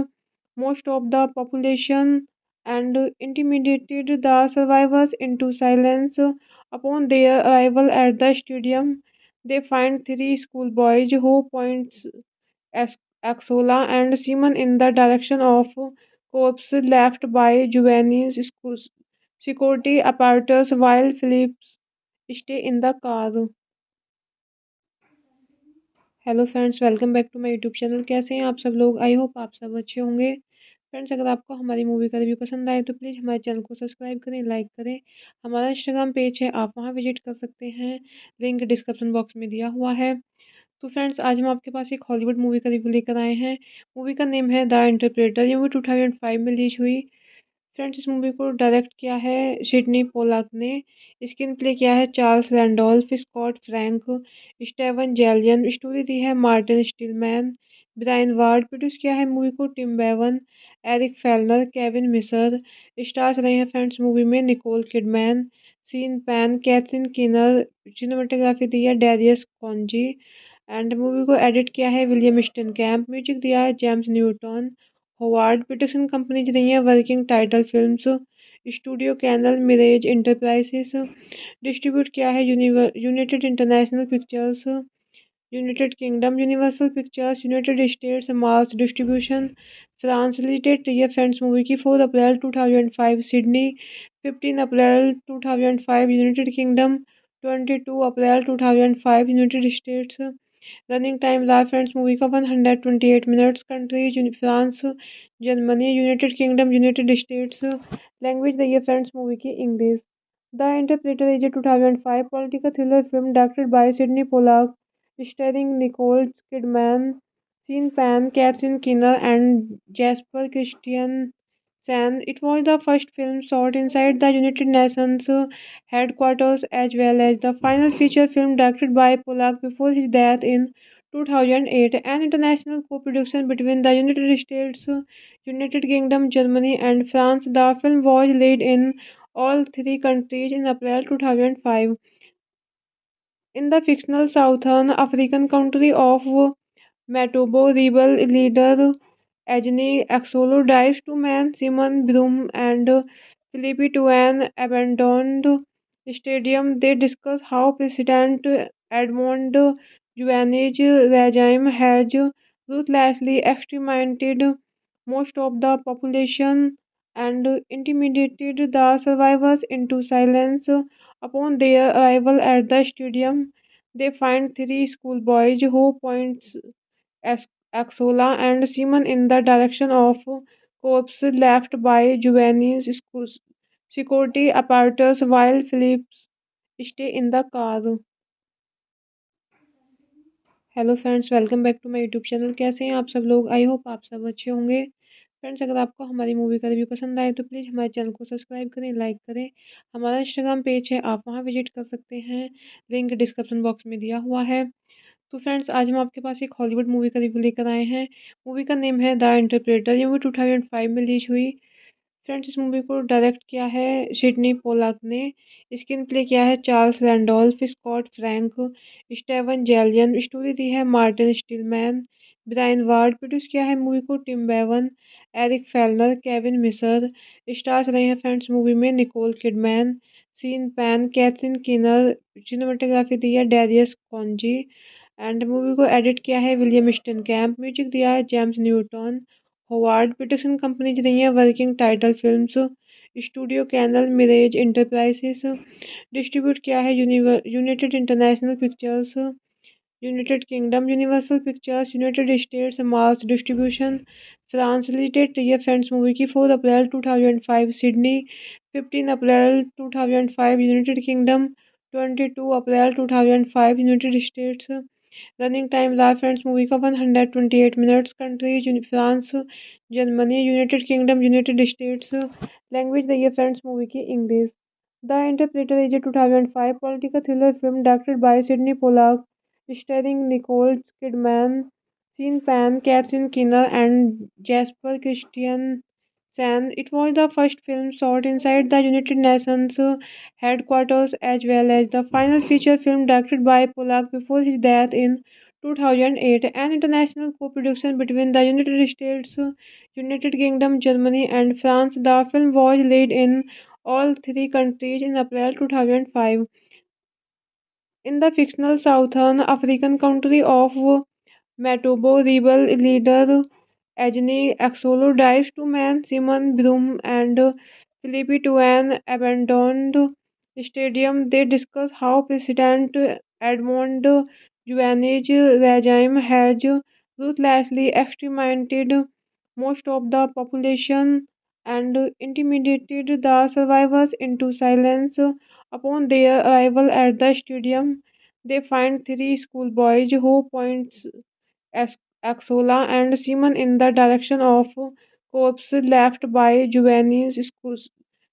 most of the population and intimidated the survivors into silence. Upon their arrival at the stadium, they find three schoolboys who point Axola and Simon in the direction of corpse left by Giovanni's security apparatus while Phillips stay in the car. Hello friends, welcome back to my YouTube channel. कैसे हैं आप सब लोग? I hope आप सब अच्छे होंगे। Friends, अगर आपको हमारी मूवी का रिव्यू पसंद आए तो प्लीज़ हमारे चैनल को सब्सक्राइब करें, लाइक करें। हमारा इंस्टाग्राम पेज है, आप वहां विजिट कर सकते हैं, लिंक डिस्क्रिप्शन बॉक्स में दिया हुआ है। तो फ्रेंड्स आज हम आपके पास एक हॉलीवुड मूवी का रिव्यू लेकर आए हैं। मूवी का नेम है द इंटरप्रेटर। ये मूवी 2005 में रिलीज हुई। फ्रेंड्स इस मूवी को डायरेक्ट किया है सिडनी पोलाक ने। स्क्रीन प्ले किया है Charles Randolph, Scott Frank, Steven Zaillian. Story दी है मार्टिन स्टीलमैन, ब्रायन वार्ड। प्रोड्यूस किया है मूवी को Tim Bevan, Eric Fellner, Kevin Misher. Stars रहे हैं फ्रेंड्स मूवी में Nicole Kidman, Sean Penn, Catherine Keener. Cinematography दी है डेरियस कॉन्जी एंड मूवी को एडिट किया है विलियम स्टन कैम्प। म्यूजिक दिया है James Newton Howard. Production companies रही है working title films, studio Canal, Mirage enterprises. Distribute किया है United International Pictures, United Kingdom, Universal Pictures, United States, Mars distribution, France. Release date रही है friends movie की 4 अप्रैल 2005 Sydney, 15 अप्रैल 2005 United Kingdom, 22 अप्रैल 2005 United States. Running time रहा friends movie का 128 minutes. Countries France, Germany, United Kingdom, United States. Language रही है friends movie की English. The interpreter is a 2005 political thriller film directed by Sydney Pollack, starring Nicole Kidman, Sean Penn, Catherine Keener and jasper Christian Sen. It was the first film shot inside the United Nations headquarters as well as the final feature film directed by Polak before his death in 2008, an international co-production between the United States, United Kingdom, Germany, and France. The film was released in all three countries in April 2005. In the fictional Southern African country of Matobo, rebel leader Agni Axolo drives two men, Simon Broom and Philippe, to an abandoned stadium. They discuss how President Edmond Juani's regime has ruthlessly exterminated most of the population and intimidated the survivors into silence. Upon their arrival at the stadium, they find three schoolboys who point Ex- Axola and Simon in the direction of corpse left by Giovanni's security apparatus while Phillips stay in the car. Hello friends, welcome back to my YouTube channel. कैसे हैं आप सब लोग? I hope आप सब अच्छे होंगे। Friends अगर आपको हमारी मूवी का रिव्यू पसंद आए तो प्लीज़ हमारे चैनल को सब्सक्राइब करें, लाइक करें। हमारा इंस्टाग्राम पेज है, आप वहां विजिट कर सकते हैं, लिंक डिस्क्रिप्शन बॉक्स में दिया हुआ है। तो फ्रेंड्स आज हम आपके पास एक हॉलीवुड मूवी का रिव्यू लेकर आए हैं। मूवी का नेम है द इंटरप्रेटर। ये मूवी 2005 में रिलीज हुई। फ्रेंड्स इस मूवी को डायरेक्ट किया है सिडनी पोलाक ने। स्क्रीन प्ले किया है Charles Randolph, Scott Frank, Steven Zaillian. Story दी है मार्टिन स्टीलमैन, ब्रायन वार्ड। प्रोड्यूस किया है मूवी को Tim Bevan, Eric Fellner, Kevin Misher. Stars रहे हैं फ्रेंड्स मूवी में Nicole Kidman, Sean Penn, Catherine Keener. Cinematography दी है डेरियस कॉन्जी एंड मूवी को एडिट किया है विलियम स्टन कैम्प। म्यूजिक दिया है James Newton Howard. Production companies रही है working title films, studio Canal, Mirage enterprises. Distribute किया है United International Pictures, United Kingdom, Universal Pictures, United States, Mars distribution, France. Release date रही है friends movie की 4 अप्रैल 2005 Sydney, 15 अप्रैल 2005 United Kingdom, 22 अप्रैल 2005 United States. Running time रहा friends movie का 128 minutes. Countries France, Germany, United Kingdom, United States. Language रही है friends movie की English. The interpreter is a 2005 political thriller film directed by Sydney Pollack, starring Nicole Kidman, Sean Penn, Catherine Keener and jasper Christian Sen. It was the first film shot inside the United Nations headquarters as well as the final feature film directed by Polak before his death in 2008, an international co-production between the United States, United Kingdom, Germany, and France. The film was released in all three countries in April 2005. In the fictional Southern African country of Matobo, rebel leader Agni Axolo drives two men, Simon Broom and Philippe, to an abandoned stadium. They discuss how President Edmond Juani's regime has ruthlessly exterminated most of the population and intimidated the survivors into silence. Upon their arrival at the stadium, They find three schoolboys who points Axola and Simon in the direction of corpse left by Giovanni's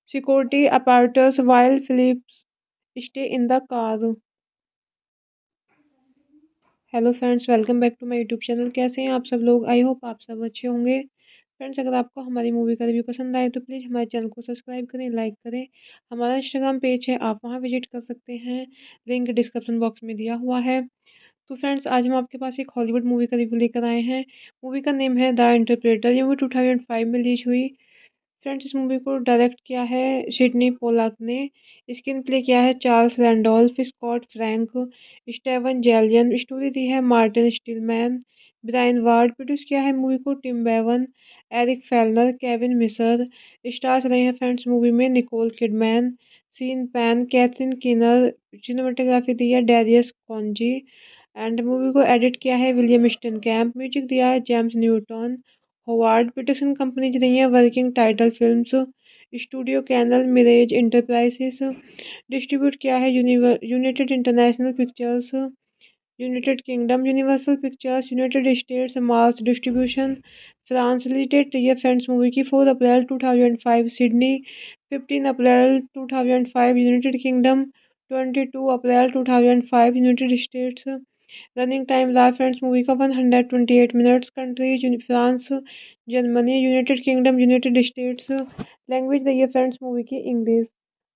security apparatus while Phillips stay in the car. Hello friends, welcome back to my YouTube channel. कैसे हैं आप सब लोग? I hope आप सब अच्छे होंगे। Friends, अगर आपको हमारी मूवी का रिव्यू पसंद आए तो प्लीज़ हमारे चैनल को सब्सक्राइब करें, लाइक करें। हमारा इंस्टाग्राम पेज है, आप वहां विजिट कर सकते हैं, लिंक डिस्क्रिप्शन बॉक्स में दिया हुआ है। तो फ्रेंड्स, आज हम आपके पास एक हॉलीवुड मूवी का रिव्यू लेकर आए हैं। मूवी का नेम है द इंटरप्रेटर। ये मूवी 2005 में रिलीज हुई। फ्रेंड्स, इस मूवी को डायरेक्ट किया है सिडनी पोलाक ने। स्क्रीन प्ले किया है Charles Randolph, Scott Frank, Steven Zaillian. Story दी है मार्टिन स्टीलमैन, ब्रायन वार्ड। प्रोड्यूस किया है मूवी को Tim Bevan, Eric Fellner, Kevin Misher. Stars रहे हैं फ्रेंड्स मूवी में Nicole Kidman, Sean Penn, Catherine Keener. Cinematography दी है डेरियस कॉन्जी एंड मूवी को एडिट किया है विलियम स्टन कैम्प। म्यूजिक दिया है James Newton Howard. Production company रही है working title films, studio Canal Mirage enterprises. Distribute किया है United International Pictures, United Kingdom, Universal Pictures, United States, Mars distribution France. Release date रही है friends movie की 4 अप्रैल 2005 Sydney, 15 अप्रैल 2005 United Kingdom, 22 अप्रैल 2005 United States. Running time रहा friends movie का 128 minutes. Countries France, Germany, United Kingdom, United States. Language रही है friends movie की English.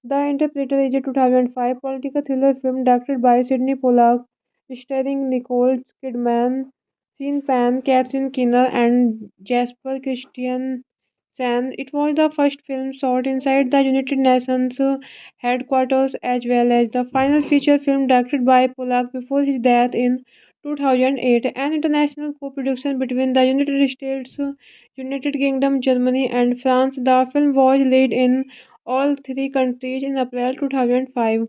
The interpreter is a 2005 political thriller film directed by Sydney Pollack, starring Nicole Kidman, Sean Penn, Catherine Keener and jasper Christian Sen. It was the first film shot inside the United Nations headquarters as well as the final feature film directed by Polak before his death in 2008, an international co-production between the United States, United Kingdom, Germany, and France. The film was released in all three countries in April 2005.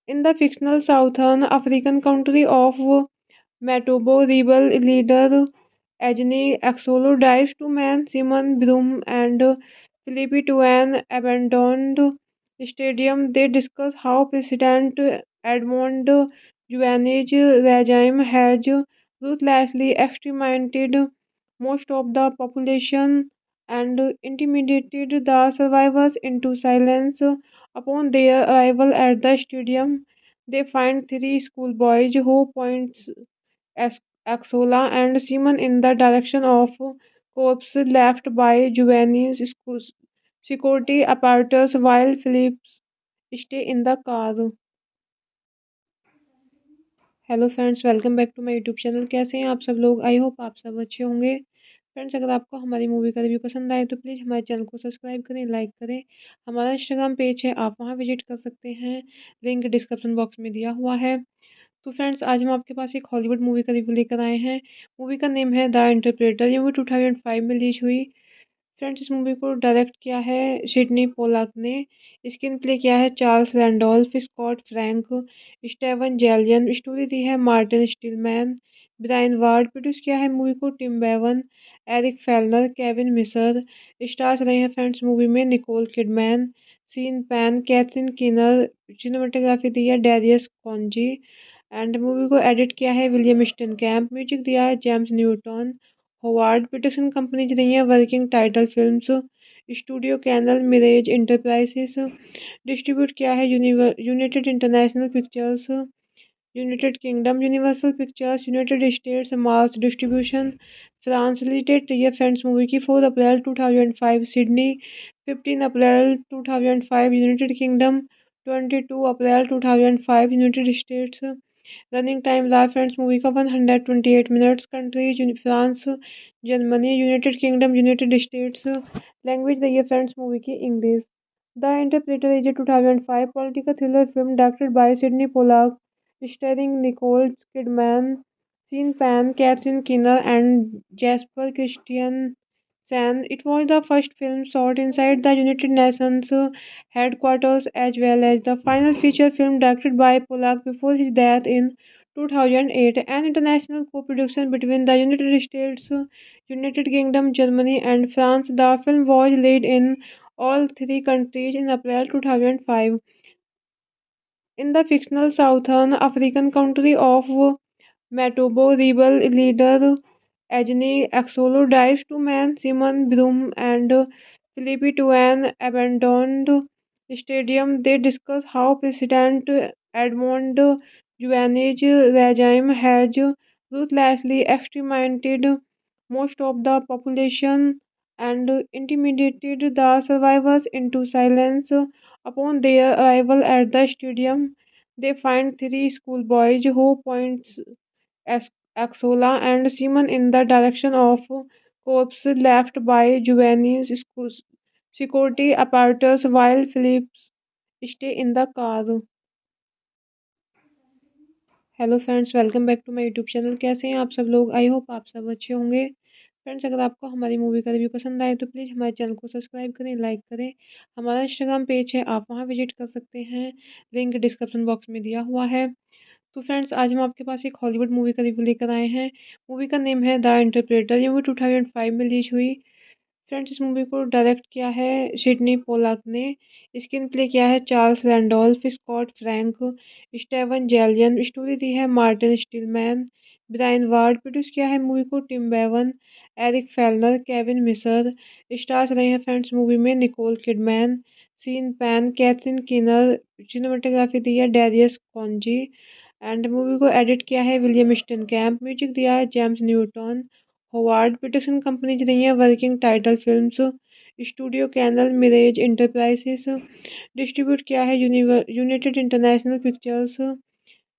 In the fictional Southern African country of Matobo, rebel leader Agni Axolo drives two men, Simon Broom and Philippe, to an abandoned stadium. They discuss how President Edmond Juani's regime has ruthlessly exterminated most of the population and intimidated the survivors into silence. Upon their arrival at the stadium, they find three schoolboys who points Axola and Simon in the direction of corpse left by Giovanni's security apparatus while Phillips stay in the car. Hello friends, welcome back to my YouTube channel. कैसे हैं आप सब लोग? I hope आप सब अच्छे होंगे। Friends, अगर आपको हमारी मूवी का रिव्यू पसंद आए तो प्लीज़ हमारे चैनल को सब्सक्राइब करें, लाइक करें। हमारा इंस्टाग्राम पेज है, आप वहां विजिट कर सकते हैं, लिंक डिस्क्रिप्शन बॉक्स में दिया हुआ है। तो फ्रेंड्स, आज हम आपके पास एक हॉलीवुड मूवी का रिव्यू लेकर आए हैं। मूवी का नेम है द इंटरप्रेटर। ये मूवी 2005 में रिलीज हुई। फ्रेंड्स, इस मूवी को डायरेक्ट किया है सिडनी पोलाक ने। स्क्रीन प्ले किया है Charles Randolph, Scott Frank, Steven Zaillian. Story दी है मार्टिन स्टीलमैन, ब्रायन वार्ड। प्रोड्यूस किया है मूवी को Tim Bevan, Eric Fellner, Kevin Misher. Stars रहे हैं फ्रेंड्स मूवी में Nicole Kidman, Sean Penn, Catherine Keener. Cinematography दी है डेरियस कॉन्जी एंड मूवी को एडिट किया है विलियम स्टन कैम्प। म्यूजिक दिया है James Newton Howard. Production company रही है working title films, studio Canal Mirage enterprises. Distribute किया है United International Pictures, United Kingdom, Universal Pictures, United States, Mars distribution France. Release date रही है friends movie की 4 अप्रैल 2005 Sydney, 15 अप्रैल 2005 United Kingdom, 22 अप्रैल 2005 United States. Running time रहा friends movie का 128 minutes. Countries France, Germany, United Kingdom, United States. Language रही है friends movie की English. The interpreter is a 2005 political thriller film directed by Sydney Pollack, starring Nicole Kidman, Sean Penn, Catherine Keener and jasper Christian Sen. It was the first film shot inside the United Nations headquarters as well as the final feature film directed by Polak before his death in 2008, an international co-production between the United States, United Kingdom, Germany, and France. The film was released in all three countries in April 2005. In the fictional Southern African country of Matobo, rebel leader Agni Axolo drives two men, Simon Broom and Philippe, to an abandoned stadium. They discuss how President Edmond Juane's regime has ruthlessly exterminated most of the population and intimidated the survivors into silence. Upon their arrival at the stadium, they find three schoolboys who point Ax- Axola and Simon in the direction of corpse left by Giovanni's security apparatus while Phillips stay in the car. Hello friends, welcome back to my YouTube channel. कैसे हैं आप सब लोग? I hope आप सब अच्छे होंगे। Friends, अगर आपको हमारी मूवी का रिव्यू पसंद आए तो प्लीज़ हमारे चैनल को सब्सक्राइब करें, लाइक करें। हमारा इंस्टाग्राम पेज है, आप वहां विजिट कर सकते हैं, लिंक डिस्क्रिप्शन बॉक्स में दिया हुआ है। तो फ्रेंड्स, आज हम आपके पास एक हॉलीवुड मूवी का रिव्यू लेकर आए हैं। मूवी का नेम है द इंटरप्रेटर। ये मूवी 2005 में रिलीज हुई। फ्रेंड्स, इस मूवी को डायरेक्ट किया है सिडनी पोलाक ने। स्क्रीन प्ले किया है Charles Randolph, Scott Frank, Steven Zaillian. Story दी है मार्टिन स्टीलमैन, ब्रायन वार्ड। प्रोड्यूस किया है मूवी को Tim Bevan, Eric Fellner, Kevin Misher. Stars रहे हैं फ्रेंड्स मूवी में Nicole Kidman, Sean Penn, Catherine Keener. Cinematography दी है डेरियस कॉन्जी एंड मूवी को एडिट किया है विलियम स्टन कैम्प। म्यूजिक दिया है James Newton Howard. Production companies रही हैं working title films, studio Canal, Mirage enterprises. Distribute किया है United International Pictures,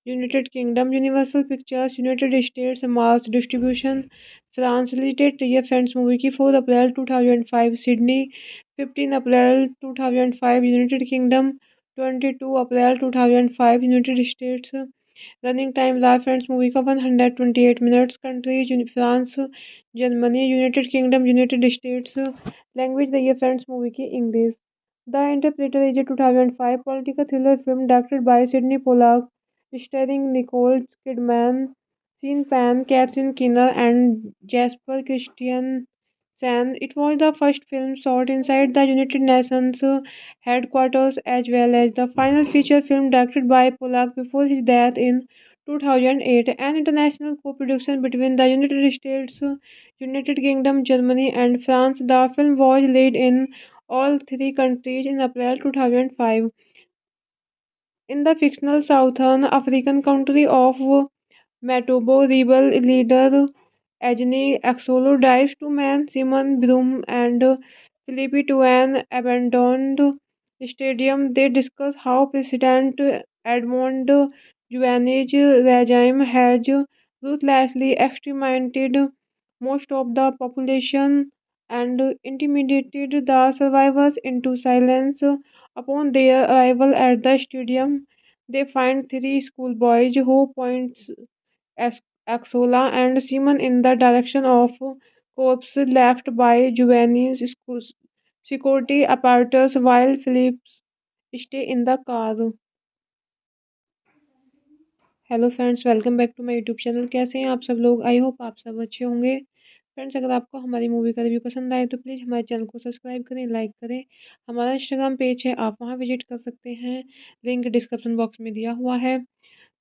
United Kingdom, Universal Pictures, United States, Mars distribution, France. Release date रही है friends movie की 4 अप्रैल 2005 Sydney, 15 अप्रैल 2005 United Kingdom, 22 अप्रैल 2005 United States. Running time रहा friends movie का 128 minutes. Countries France, Germany, United Kingdom, United States. Language रही है friends movie की English. The interpreter is a 2005 political thriller film directed by Sydney Pollack, starring Nicole Kidman, Sean Penn, Catherine Keener and jasper Christian San. It was the first film shot inside the United Nations headquarters as well as the final feature film directed by Polak before his death in 2008, an international co-production between the United States, United Kingdom, Germany, and France. The film was released in all three countries in April 2005. In the fictional Southern African country of Matobo, rebel leader Agni Axolo drives two men, Simon Broom and Philippe, to an abandoned stadium. They discuss how President Edmond Juane's regime has ruthlessly exterminated most of the population and intimidated the survivors into silence. Upon their arrival at the stadium, they find three schoolboys who point Axola and Simon in the direction of corpse left by Giovanni's security apparatus while Phillips stay in the car. Hello friends, welcome back to my YouTube channel. कैसे हैं आप सब लोग? I hope आप सब अच्छे होंगे। Friends, अगर आपको हमारी मूवी का रिव्यू पसंद आए तो प्लीज़ हमारे चैनल को सब्सक्राइब करें, लाइक करें। हमारा इंस्टाग्राम पेज है, आप वहां विजिट कर सकते हैं, लिंक डिस्क्रिप्शन बॉक्स में दिया हुआ है।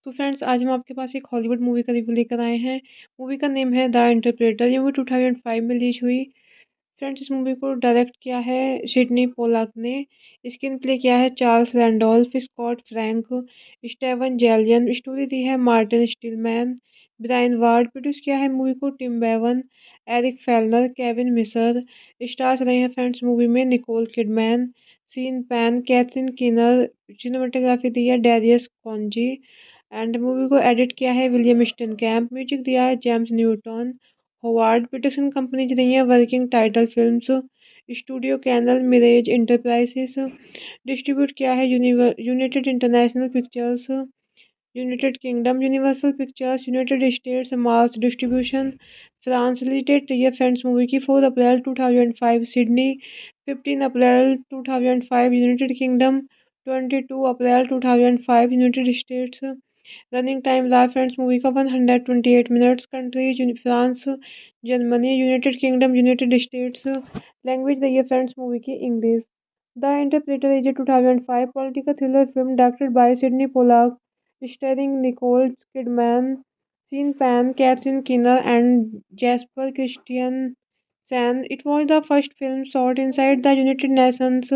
तो फ्रेंड्स, आज हम आपके पास एक हॉलीवुड मूवी का रिव्यू लेकर आए हैं। मूवी का नेम है द इंटरप्रेटर। ये मूवी 2005 में रिलीज हुई। फ्रेंड्स, इस मूवी को डायरेक्ट किया है सिडनी पोलाक ने। स्क्रीन प्ले किया है Charles Randolph, Scott Frank, Steven Zaillian. Story दी है मार्टिन स्टीलमैन, ब्रायन वार्ड। प्रोड्यूस किया है मूवी को Tim Bevan, Eric Fellner, Kevin Misher. Stars रहे हैं फ्रेंड्स मूवी में Nicole Kidman, Sean Penn, Catherine Keener. Cinematography दी है डेरियस कॉन्जी एंड मूवी को एडिट किया है विलियम स्टन कैम्प। म्यूजिक दिया है James Newton Howard. Production companies रही हैं working title films, studio Canal, Mirage enterprises. Distribute किया है United International Pictures, United Kingdom, Universal Pictures, United States, Mars distribution, France. Release date रही है friends movie की 4 अप्रैल 2005 Sydney, 15 अप्रैल 2005 United Kingdom, 22 अप्रैल 2005 United States. Running time रहा friends movie का 128 minutes. Countries France, Germany, United Kingdom, United States. Language रही है friends movie की English. The Interpreter is a 2005 political thriller film directed by Sidney Pollack, starring Nicole Kidman, Sean Penn, Catherine Keener, and Jasper Christian. It was the first film shot inside the United Nations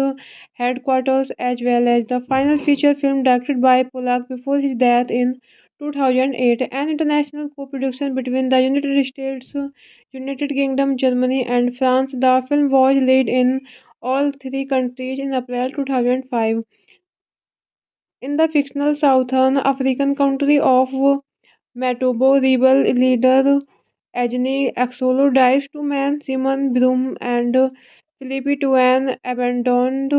headquarters as well as the final feature film directed by Pollack before his death in 2008, an international co-production between the United States, United Kingdom, Germany, and France. The film was released in all three countries in April 2005. In the fictional Southern African country of Matobo, rebel leader Agni Axolo drives two men, Simon Broom and Philippe, to an abandoned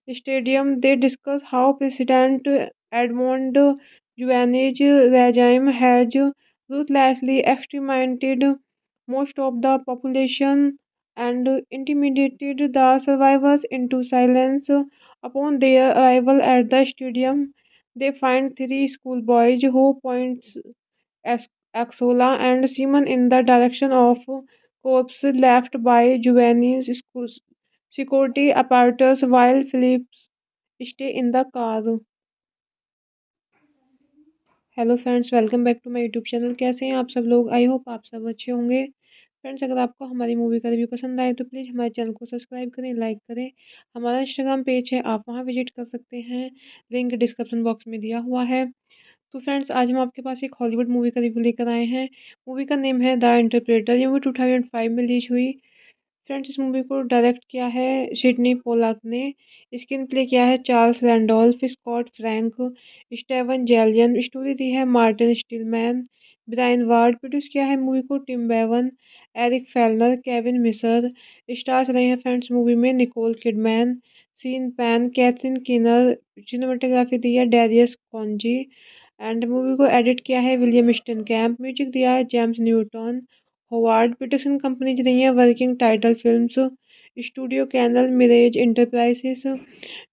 stadium. They discuss how President Edmond Juane's regime has ruthlessly exterminated most of the population and intimidated the survivors into silence. Upon their arrival at the stadium, they find three schoolboys who point Ex- Axola and Simon in the direction of corpse left by Giovanni's security apparatus while Phillips stay in the car. Hello friends, welcome back to my YouTube channel. कैसे हैं आप सब लोग? I hope आप सब अच्छे होंगे। Friends, अगर आपको हमारी मूवी का रिव्यू पसंद आए तो प्लीज़ हमारे चैनल को सब्सक्राइब करें, लाइक करें। हमारा इंस्टाग्राम पेज है, आप वहां विजिट कर सकते हैं, लिंक डिस्क्रिप्शन बॉक्स में दिया हुआ है। तो फ्रेंड्स, आज हम आपके पास एक हॉलीवुड मूवी का रिव्यू लेकर आए हैं। मूवी का नेम है द इंटरप्रेटर। ये मूवी 2005 में रिलीज हुई। फ्रेंड्स, इस मूवी को डायरेक्ट किया है सिडनी पोलाक ने। स्क्रीन प्ले किया है Charles Randolph, Scott Frank, Steven Zaillian. Story दी है मार्टिन स्टीलमैन, ब्रायन वार्ड। प्रोड्यूस किया है मूवी को Tim Bevan, Eric Fellner, Kevin Misher. Stars रहे हैं फ्रेंड्स मूवी में Nicole Kidman, Sean Penn, Catherine Keener. Cinematography दी है डेरियस कॉन्जी एंड मूवी को एडिट किया है विलियम स्टन कैम्प। म्यूजिक दिया है James Newton Howard. Production companies रही है working title films, studio Canal, Mirage enterprises.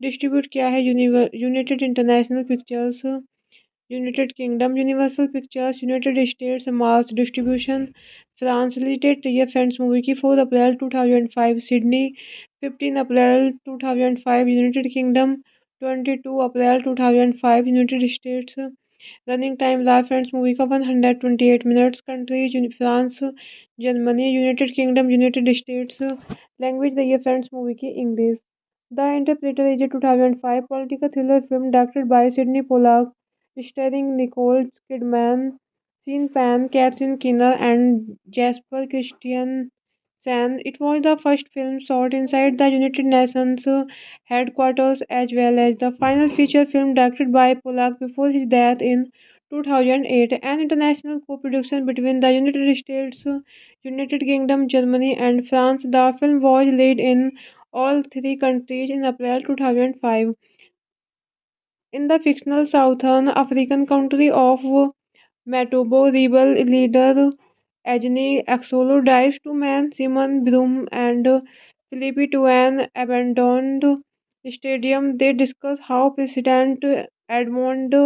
Distribute किया है United International Pictures, United Kingdom, Universal Pictures, United States, Mars distribution, France. Release date रही है friends movie की 4 अप्रैल 2005 Sydney, 15 अप्रैल 2005 United Kingdom, 22 अप्रैल 2005 United States. Running time रहा friends movie का 128 minutes. Countries France, Germany, United Kingdom, United States. Language रही है friends movie की English. The interpreter is a 2005 political thriller film directed by Sydney Pollack, starring Nicole Kidman, Sean Penn, Catherine Keener, and jasper Christian Sen. It was the first film shot inside the United Nations headquarters as well as the final feature film directed by Pollack before his death in 2008, an international co-production between the United States, United Kingdom, Germany, and France. The film was released in all three countries in April 2005. In the fictional Southern African country of Matobo, rebel leader Agni Axolo drives two men, Simon Broom and Philippe, to an abandoned stadium. They discuss how President Edmond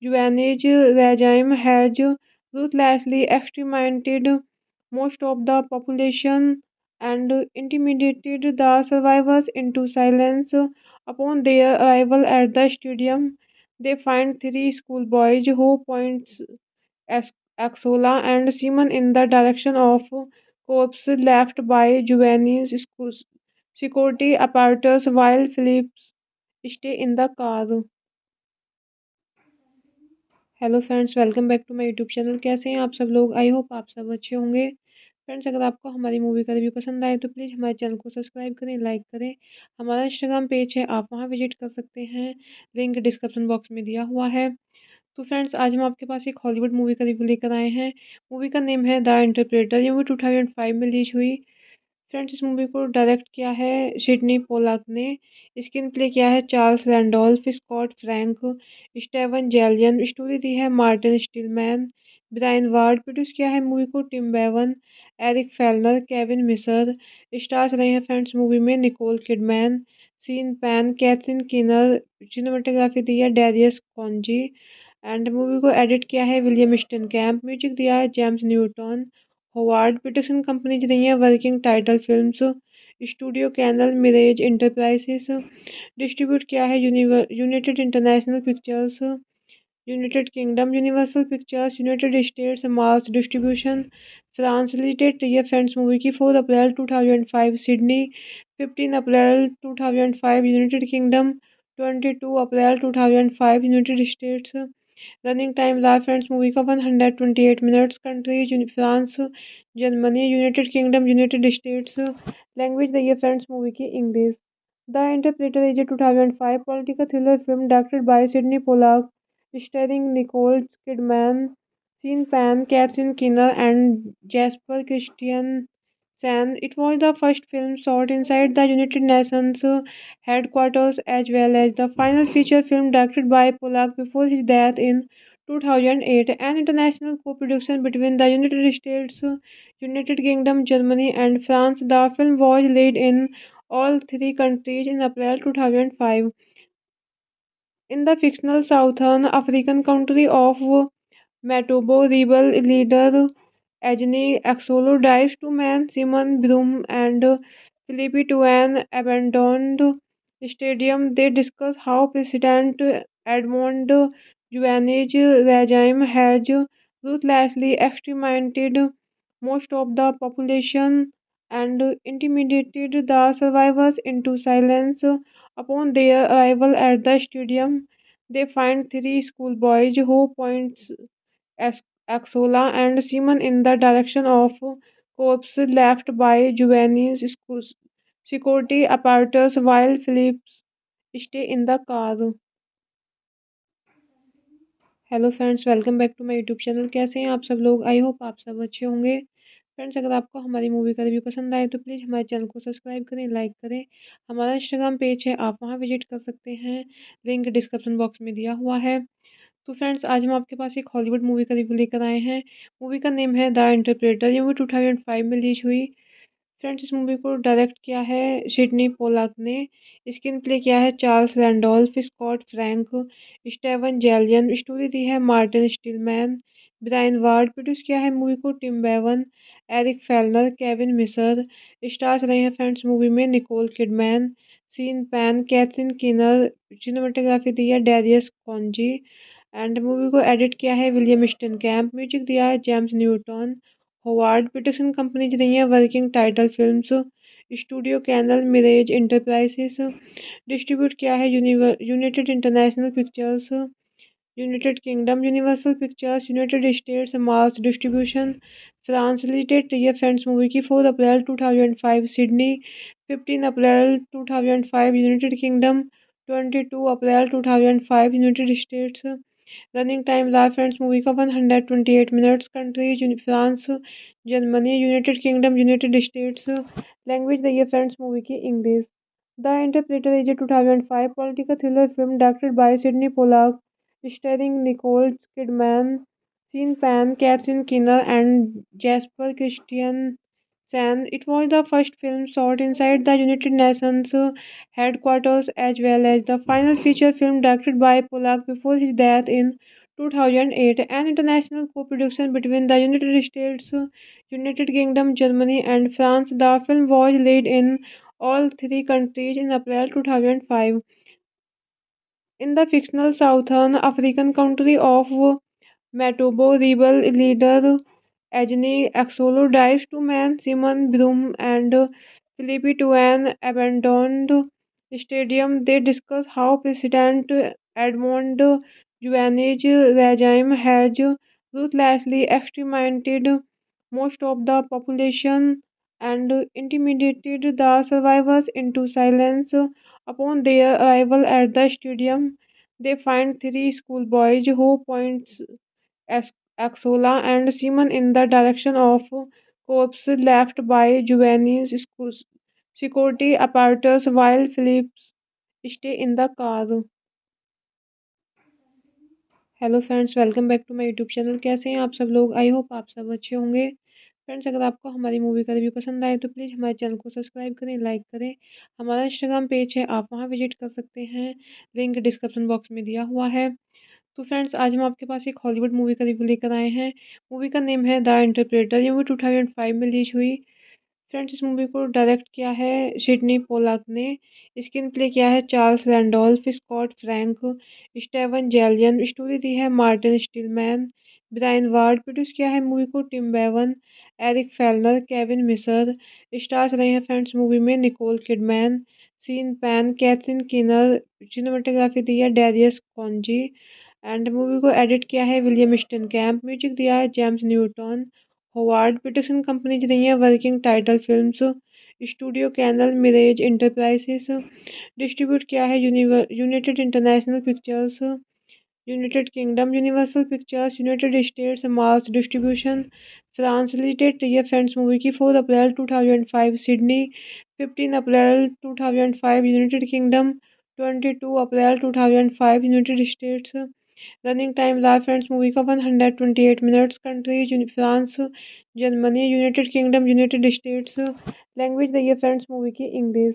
Juane's regime has ruthlessly exterminated most of the population and intimidated the survivors into silence. Upon their arrival at the stadium, they find three schoolboys who point Axola and Simon in the direction of corpse left by Giovanni's security apparatus while Phillips stay in the car. Hello friends, welcome back to my YouTube channel. कैसे हैं आप सब लोग? I hope आप सब अच्छे होंगे। Friends, अगर आपको हमारी मूवी का रिव्यू पसंद आए तो प्लीज़ हमारे चैनल को सब्सक्राइब करें, लाइक करें। हमारा इंस्टाग्राम पेज है, आप वहां विजिट कर सकते हैं, लिंक डिस्क्रिप्शन बॉक्स में दिया हुआ है। तो फ्रेंड्स, आज हम आपके पास एक हॉलीवुड मूवी का रिव्यू लेकर आए हैं। मूवी का नेम है द इंटरप्रेटर। ये मूवी 2005 में रिलीज हुई। फ्रेंड्स, इस मूवी को डायरेक्ट किया है सिडनी पोलाक ने। स्क्रीन प्ले किया है Charles Randolph, Scott Frank, Steven Zaillian. Story दी है मार्टिन स्टीलमैन, ब्रायन वार्ड। प्रोड्यूस किया है मूवी को Tim Bevan, Eric Fellner, Kevin Misher. Stars रहे हैं फ्रेंड्स मूवी में Nicole Kidman, Sean Penn, Catherine Keener. Cinematography दी है डेरियस कॉन्जी एंड मूवी को एडिट किया है विलियम स्टन कैम्प। म्यूजिक दिया है James Newton Howard. Production companies रही है working title films, studio Canal Mirage enterprises. Distribute किया है United International Pictures, United Kingdom Universal Pictures, United States mass distribution France limited. ये friends movie की 4 अप्रैल 2005 Sydney, 15 अप्रैल 2005 United Kingdom, 22 अप्रैल 2005 United States. Running time रहा friends movie का 128 minutes. Countries France, Germany, United Kingdom, United States. Language रही है friends movie की English. The interpreter is a 2005 political thriller film directed by Sydney Pollock, starring Nicole Kidman, Sean Penn, Catherine Keener, and Jasper Christiansen. It was the first film shot inside the United Nations headquarters, as well as the final feature film directed by Pollack before his death in 2008, an international co-production between the United States, United Kingdom, Germany, and France. The film was released in all three countries in April 2005. In the fictional Southern African country of Matobo, rebel leader Agni Axolo drives two men, Simon Broom and Philippe, to an abandoned stadium. They discuss how President Edmond Juane's regime has ruthlessly exterminated most of the population and intimidated the survivors into silence. Upon their arrival at the stadium, they find three schoolboys who point Ax- Axola and Simon in the direction of corpse left by Giovanni's security apparatus while Phillips stay in the car. Hello friends, welcome back to my YouTube channel. कैसे हैं आप सब लोग? I hope आप सब अच्छे होंगे। Friends, अगर आपको हमारी मूवी का रिव्यू पसंद आए तो प्लीज़ हमारे चैनल को सब्सक्राइब करें, लाइक करें। हमारा इंस्टाग्राम पेज है, आप वहां विजिट कर सकते हैं, लिंक डिस्क्रिप्शन बॉक्स में दिया हुआ है। तो फ्रेंड्स, आज हम आपके पास एक हॉलीवुड मूवी का रिव्यू लेकर आए हैं। मूवी का नेम है द इंटरप्रेटर। ये मूवी 2005 में रिलीज हुई। फ्रेंड्स, इस मूवी को डायरेक्ट किया है सिडनी पोलाक ने। स्क्रीन प्ले किया है Charles Randolph, Scott Frank, Steven Zaillian. Story दी है मार्टिन स्टीलमैन, ब्रायन वार्ड। प्रोड्यूस किया है मूवी को Tim Bevan, Eric Fellner, Kevin Misher. Stars रहे हैं फ्रेंड्स मूवी में Nicole Kidman, Sean Penn, Catherine Keener. Cinematography दी है डेरियस कॉन्जी एंड मूवी को एडिट किया है विलियम स्टन कैम्प। म्यूजिक दिया है James Newton Howard. Production companies रही हैं working title films, studio Canal Mirage enterprises. Distribute किया है United International Pictures, United Kingdom Universal Pictures, United States mass distribution France limited. ये friends movie की 4 अप्रैल 2005 Sydney, 15 अप्रैल 2005 United Kingdom, 22 अप्रैल 2005 United States. Running time रहा friends movie का 128 minutes. Countries France, Germany, United Kingdom, United States. Language रही है friends movie की English. The interpreter is a 2005 political thriller film directed by Sydney Pollock, starring Nicole Kidman, Sean Penn, Catherine Keener, and Jasper Christiansen. It was the first film shot inside the United Nations headquarters, as well as the final feature film directed by Pollack before his death in 2008, an international co-production between the United States, United Kingdom, Germany, and France. The film was released in all three countries in April 2005. In the fictional Southern African country of Matobo, rebel leader Agni Axolo drives two men, Simon Broom and Philippe, to an abandoned stadium. They discuss how President Edmond Juane's regime has ruthlessly exterminated most of the population and intimidated the survivors into silence. Upon their arrival at the stadium, they find three schoolboys who point Axola and Simon in the direction of corpse left by Giovanni's security apparatus while Phillips stay in the car. Hello friends, welcome back to my YouTube channel. कैसे हैं आप सब लोग? I hope आप सब अच्छे होंगे। Friends, अगर आपको हमारी मूवी का रिव्यू पसंद आए तो प्लीज़ हमारे चैनल को सब्सक्राइब करें, लाइक करें। हमारा इंस्टाग्राम पेज है, आप वहां विजिट कर सकते हैं, लिंक डिस्क्रिप्शन बॉक्स में दिया हुआ है। तो फ्रेंड्स, आज हम आपके पास एक हॉलीवुड मूवी का रिव्यू लेकर आए हैं। मूवी का नेम है द इंटरप्रेटर। ये मूवी 2005 में रिलीज हुई। फ्रेंड्स इस मूवी को डायरेक्ट किया है सिडनी पोलाक ने। स्क्रीन प्ले किया है Charles Randolph, Scott Frank, Steven Zaillian. Story दी है मार्टिन स्टीलमैन, ब्रायन वार्ड। प्रोड्यूस किया है मूवी को Tim Bevan, Eric Fellner, Kevin Misher. Stars रहे हैं फ्रेंड्स मूवी में Nicole Kidman, Sean Penn, Catherine Keener. Cinematography दी है डेरियस कॉन्जी एंड मूवी को एडिट किया है विलियम स्टन कैम्प। म्यूजिक दिया है James Newton Howard. Production companies रही है working title films, studio Canal, Mirage enterprises. Distribute किया है United International Pictures, United Kingdom, Universal Pictures, United States, Mars distribution, France. Release date रही है friends movie की 4 अप्रैल 2005 Sydney, 15 अप्रैल 2005 United Kingdom, 22 अप्रैल 2005 United States. Running time रहा friends movie का 128 minutes. Countries France, Germany, United Kingdom, United States. Language रही है friends movie की English.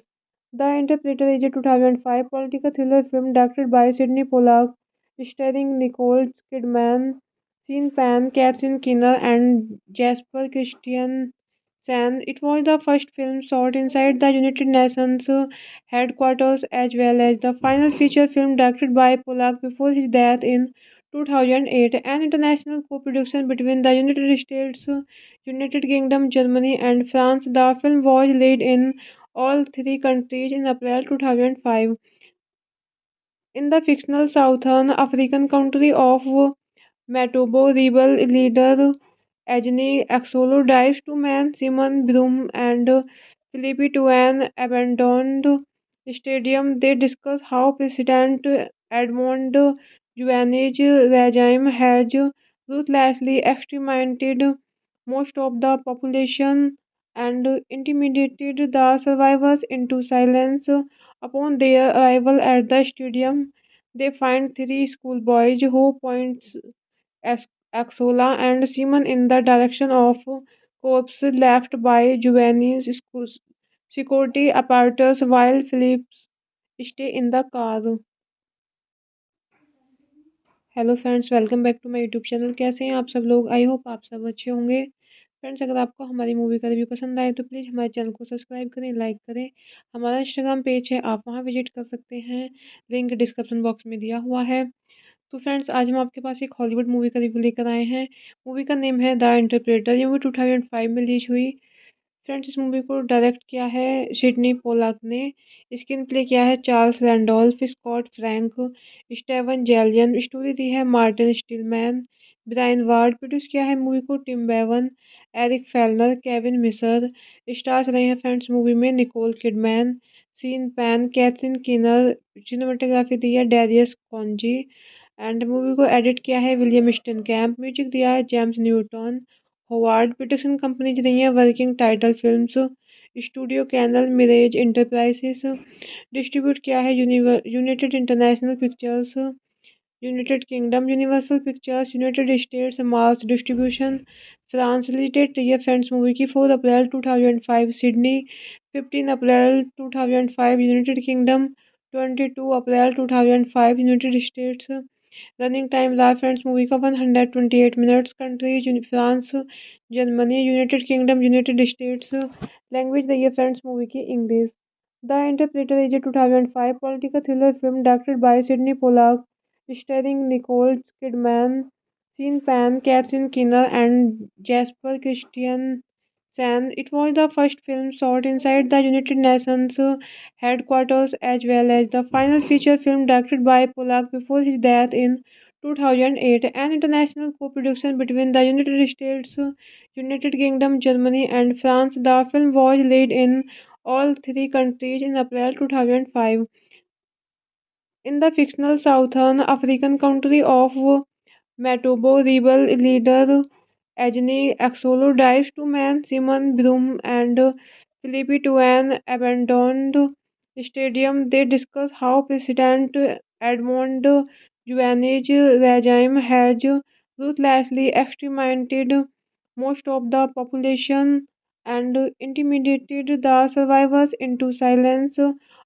The interpreter is a 2005 political thriller film directed by Sydney Pollack, starring Nicole Kidman, Sean Penn, Catherine Keener and jasper Christian Sen. It was the first film shot inside the United Nations headquarters as well as the final feature film directed by Polak before his death in 2008, an international co-production between the United States, United Kingdom, Germany, and France. The film was released in all three countries in April 2005. In the fictional Southern African country of Matobo, rebel leader Agni Axolo drives two men, Simon Broom and Philippe, to an abandoned stadium. They discuss how President Edmond Juani's regime has ruthlessly exterminated most of the population and intimidated the survivors into silence. Upon their arrival at the stadium, they find three schoolboys who point Ex- Axola and Simon in the direction of corpse left by Giovanni's security apparatus while Phillips stay in the car. Hello friends, welcome back to my YouTube channel. कैसे हैं आप सब लोग? I hope आप सब अच्छे होंगे। Friends अगर आपको हमारी मूवी का रिव्यू पसंद आए तो प्लीज़ हमारे चैनल को सब्सक्राइब करें, लाइक करें। हमारा इंस्टाग्राम पेज है, आप वहां विजिट कर सकते हैं, लिंक डिस्क्रिप्शन बॉक्स में दिया हुआ है। तो फ्रेंड्स आज हम आपके पास एक हॉलीवुड मूवी का रिव्यू लेकर आए हैं। मूवी का नेम है द इंटरप्रेटर। ये मूवी 2005 में रिलीज हुई। फ्रेंड्स इस मूवी को डायरेक्ट किया है सिडनी पोलाक ने। स्क्रीन प्ले किया है Charles Randolph, Scott Frank, Steven Zaillian. Story दी है मार्टिन स्टीलमैन, ब्रायन वार्ड। प्रोड्यूस किया है मूवी को Tim Bevan, Eric Fellner, Kevin Misher. Stars रहे हैं फ्रेंड्स मूवी में Nicole Kidman, Sean Penn, Catherine Keener. Cinematography दी है डेरियस कॉन्जी एंड मूवी को एडिट किया है विलियम स्टन कैम्प। म्यूजिक दिया है James Newton Howard. Production companies रही है working title films, studio Canal, Mirage enterprises. Distribute किया है United International Pictures, United Kingdom, Universal Pictures, United States, Mars distribution, France. Release date रही है friends movie की 4 अप्रैल 2005 Sydney, 15 अप्रैल 2005 United Kingdom, 22 अप्रैल 2005 United States. Running time रहा friends movie का 128 minutes. Countries France, Germany, United Kingdom, United States. Language रही है friends movie की English. The interpreter is a 2005 political thriller film directed by Sydney Pollack, starring Nicole Kidman, Sean Penn, Catherine Keener and jasper Christian Sen. It was the first film shot inside the United Nations headquarters as well as the final feature film directed by Polak before his death in 2008, an international co-production between the United States, United Kingdom, Germany, and France. The film was released in all three countries in April 2005. In the fictional Southern African country of Matobo, rebel leader Agni Axolo drives two men, Simon Broom and Philippe, to an abandoned stadium. They discuss how President Edmond Juani's regime has ruthlessly exterminated most of the population and intimidated the survivors into silence.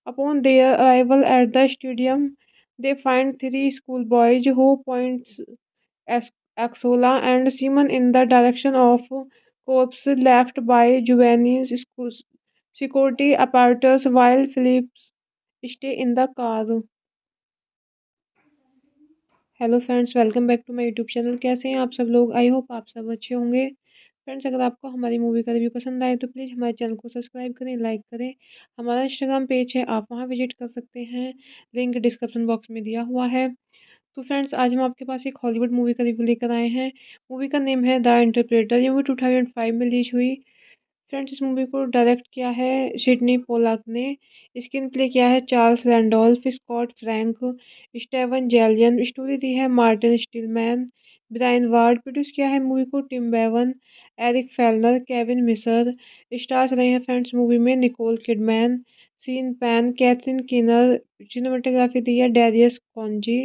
Upon their arrival at the stadium, they find three schoolboys who point Axola and Simon in the direction of corpse left by Giovanni's security apparatus while Phillips stay in the car। Hello friends, welcome back to my YouTube channel. कैसे हैं आप सब लोग? I hope आप सब अच्छे होंगे। Friends, अगर आपको हमारी मूवी का रिव्यू पसंद आए तो प्लीज़ हमारे चैनल को सब्सक्राइब करें, लाइक करें। हमारा इंस्टाग्राम पेज है, आप वहां विजिट कर सकते हैं, लिंक डिस्क्रिप्शन बॉक्स में दिया हुआ है। तो फ्रेंड्स, आज हम आपके पास एक हॉलीवुड मूवी का रिव्यू लेकर आए हैं। मूवी का नेम है द इंटरप्रेटर। ये मूवी 2005 में रिलीज हुई। फ्रेंड्स, इस मूवी को डायरेक्ट किया है सिडनी पोलाक ने। स्क्रीन प्ले किया है Charles Randolph, Scott Frank, Steven Zaillian. Story दी है मार्टिन स्टीलमैन, ब्रायन वार्ड। प्रोड्यूस किया है मूवी को Tim Bevan, Eric Fellner, Kevin Misher. Stars रहे हैं फ्रेंड्स मूवी में Nicole Kidman, Sean Penn, Catherine Keener. Cinematography दी है डेरियस कॉन्जी।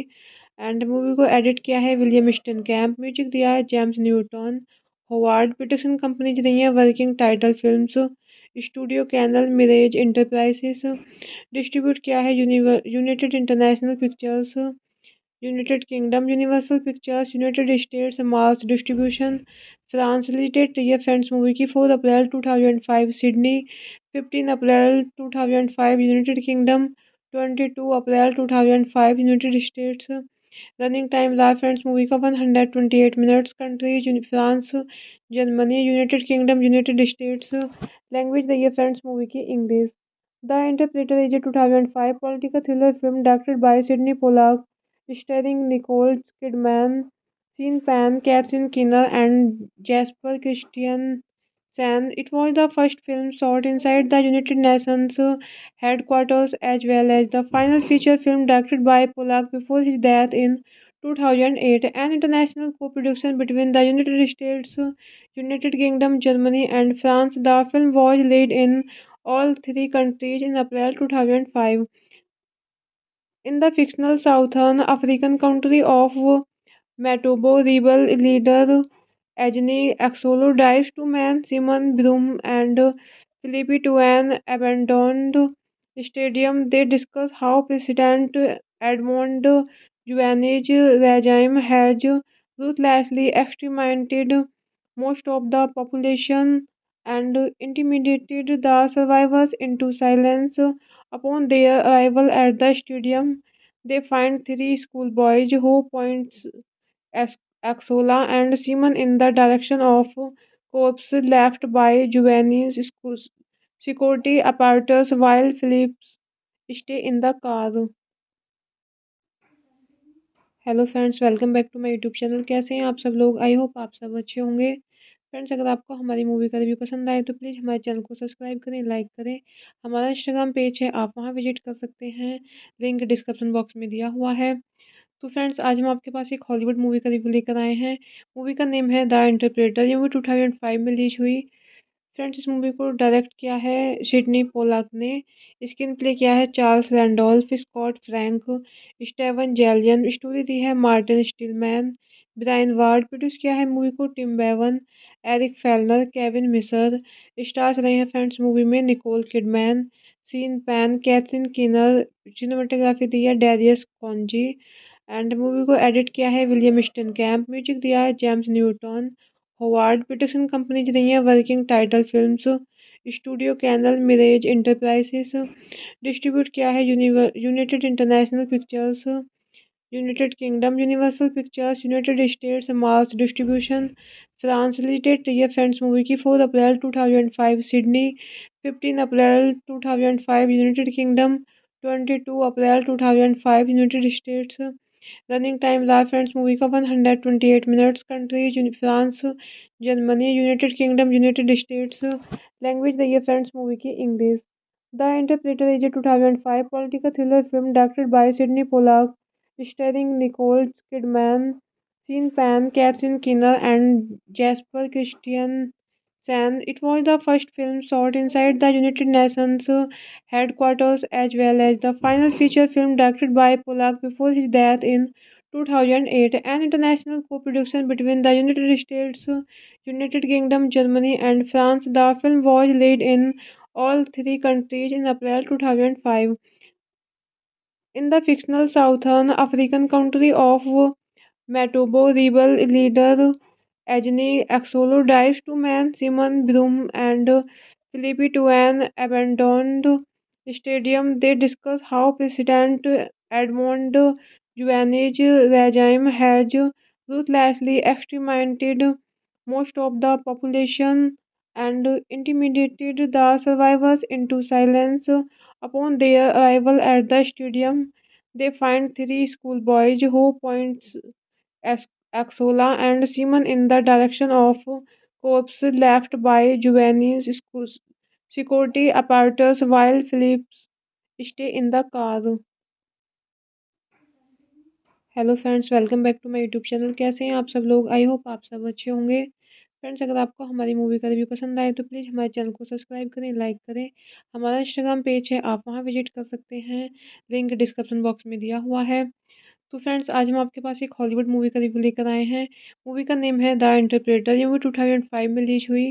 एंड मूवी को एडिट किया है विलियम स्टन कैम्प। म्यूजिक दिया है James Newton. Howard. Production companies रही हैं working title films, studio Canal, Mirage enterprises. Distribute किया है United International Pictures, United Kingdom, Universal Pictures, United States, Mars distribution, France. Release date रही है friends movie की 4 अप्रैल 2005 Sydney, 15 अप्रैल 2005 United Kingdom, 22 अप्रैल 2005 United States. Running time रहा friends movie का 128 minutes. Countries France, Germany, United Kingdom, United States. Language रही है friends movie की English. The interpreter is a 2005 political thriller film directed by Sydney Pollack, starring Nicole Kidman, Sean Penn, Catherine Keener and jasper Christian Sen. It was the first film shot inside the United Nations headquarters as well as the final feature film directed by Polak before his death in 2008, an international co-production between the United States, United Kingdom, Germany, and France. The film was released in all three countries in April 2005. In the fictional Southern African country of Matobo, rebel leader Agni Axolo drives two men, Simon Broom and Philippi, to an abandoned stadium. They discuss how President Edmond Juane's regime has ruthlessly exterminated most of the population and intimidated the survivors into silence. Upon their arrival at the stadium, they find three schoolboys who point Ex- Axola and Simon in the direction of corpse left by Giovanni's security apparatus while Phillips stay in the car। Hello friends, welcome back to my YouTube channel. कैसे हैं आप सब लोग? I hope आप सब अच्छे होंगे। Friends, अगर आपको हमारी मूवी का रिव्यू पसंद आए तो प्लीज़ हमारे चैनल को सब्सक्राइब करें, लाइक करें। हमारा इंस्टाग्राम पेज है, आप वहां विजिट कर सकते हैं, लिंक डिस्क्रिप्शन बॉक्स में दिया हुआ है। तो फ्रेंड्स, आज हम आपके पास एक हॉलीवुड मूवी का रिव्यू लेकर आए हैं। मूवी का नेम है द इंटरप्रेटर। ये मूवी 2005 में रिलीज हुई। फ्रेंड्स, इस मूवी को डायरेक्ट किया है सिडनी पोलाक ने। स्क्रीन प्ले किया है Charles Randolph, Scott Frank, Steven Zaillian. Story दी है मार्टिन स्टीलमैन, ब्रायन वार्ड। प्रोड्यूस किया है मूवी को Tim Bevan, Eric Fellner, Kevin Misher. Stars रहे हैं फ्रेंड्स मूवी में Nicole Kidman, Sean Penn, Catherine Keener. Cinematography दी है डेरियस कॉन्जी। एंड मूवी को एडिट किया है विलियम स्टन कैम्प। म्यूजिक दिया है James Newton. Howard. Production companies रही हैं working title films, studio Canal, Mirage enterprises. Distribute किया है United International Pictures, United Kingdom, Universal Pictures, United States, Mars distribution, France. Release date रही है friends movie की 4 अप्रैल 2005 Sydney, 15 अप्रैल 2005 United Kingdom, 22 अप्रैल 2005 United States. Running time रहा friends movie का 128 minutes. Countries France, Germany, United Kingdom, United States. Language रही है friends movie की English. The interpreter is a 2005 political thriller film directed by Sydney Pollack, starring Nicole Kidman, Sean Penn, Catherine Keener and jasper Christian Sen. It was the first film shot inside the United Nations headquarters as well as the final feature film directed by Polak before his death in 2008, an international co-production between the United States, United Kingdom, Germany, and France. The film was released in all three countries in April 2005. In the fictional Southern African country of Matobo, rebel leader Agni Axolo drives two men, Simon Broom and Philippi, to an abandoned stadium. They discuss how President Edmond Juane's regime has ruthlessly exterminated most of the population and intimidated the survivors into silence. Upon their arrival at the stadium, they find three schoolboys who point Ax- Axola and Simon in the direction of corpse left by Giovanni's security apparatus while Phillips stay in the car. Hello friends, welcome back to my YouTube channel. कैसे हैं आप सब लोग? I hope आप सब अच्छे होंगे। Friends, अगर आपको हमारी मूवी का रिव्यू पसंद आए तो प्लीज़ हमारे चैनल को सब्सक्राइब करें, लाइक करें। हमारा इंस्टाग्राम पेज है, आप वहां विजिट कर सकते हैं, लिंक डिस्क्रिप्शन बॉक्स में दिया हुआ है। तो फ्रेंड्स, आज हम आपके पास एक हॉलीवुड मूवी का रिव्यू लेकर आए हैं। मूवी का नेम है द इंटरप्रेटर। ये मूवी 2005 में रिलीज हुई।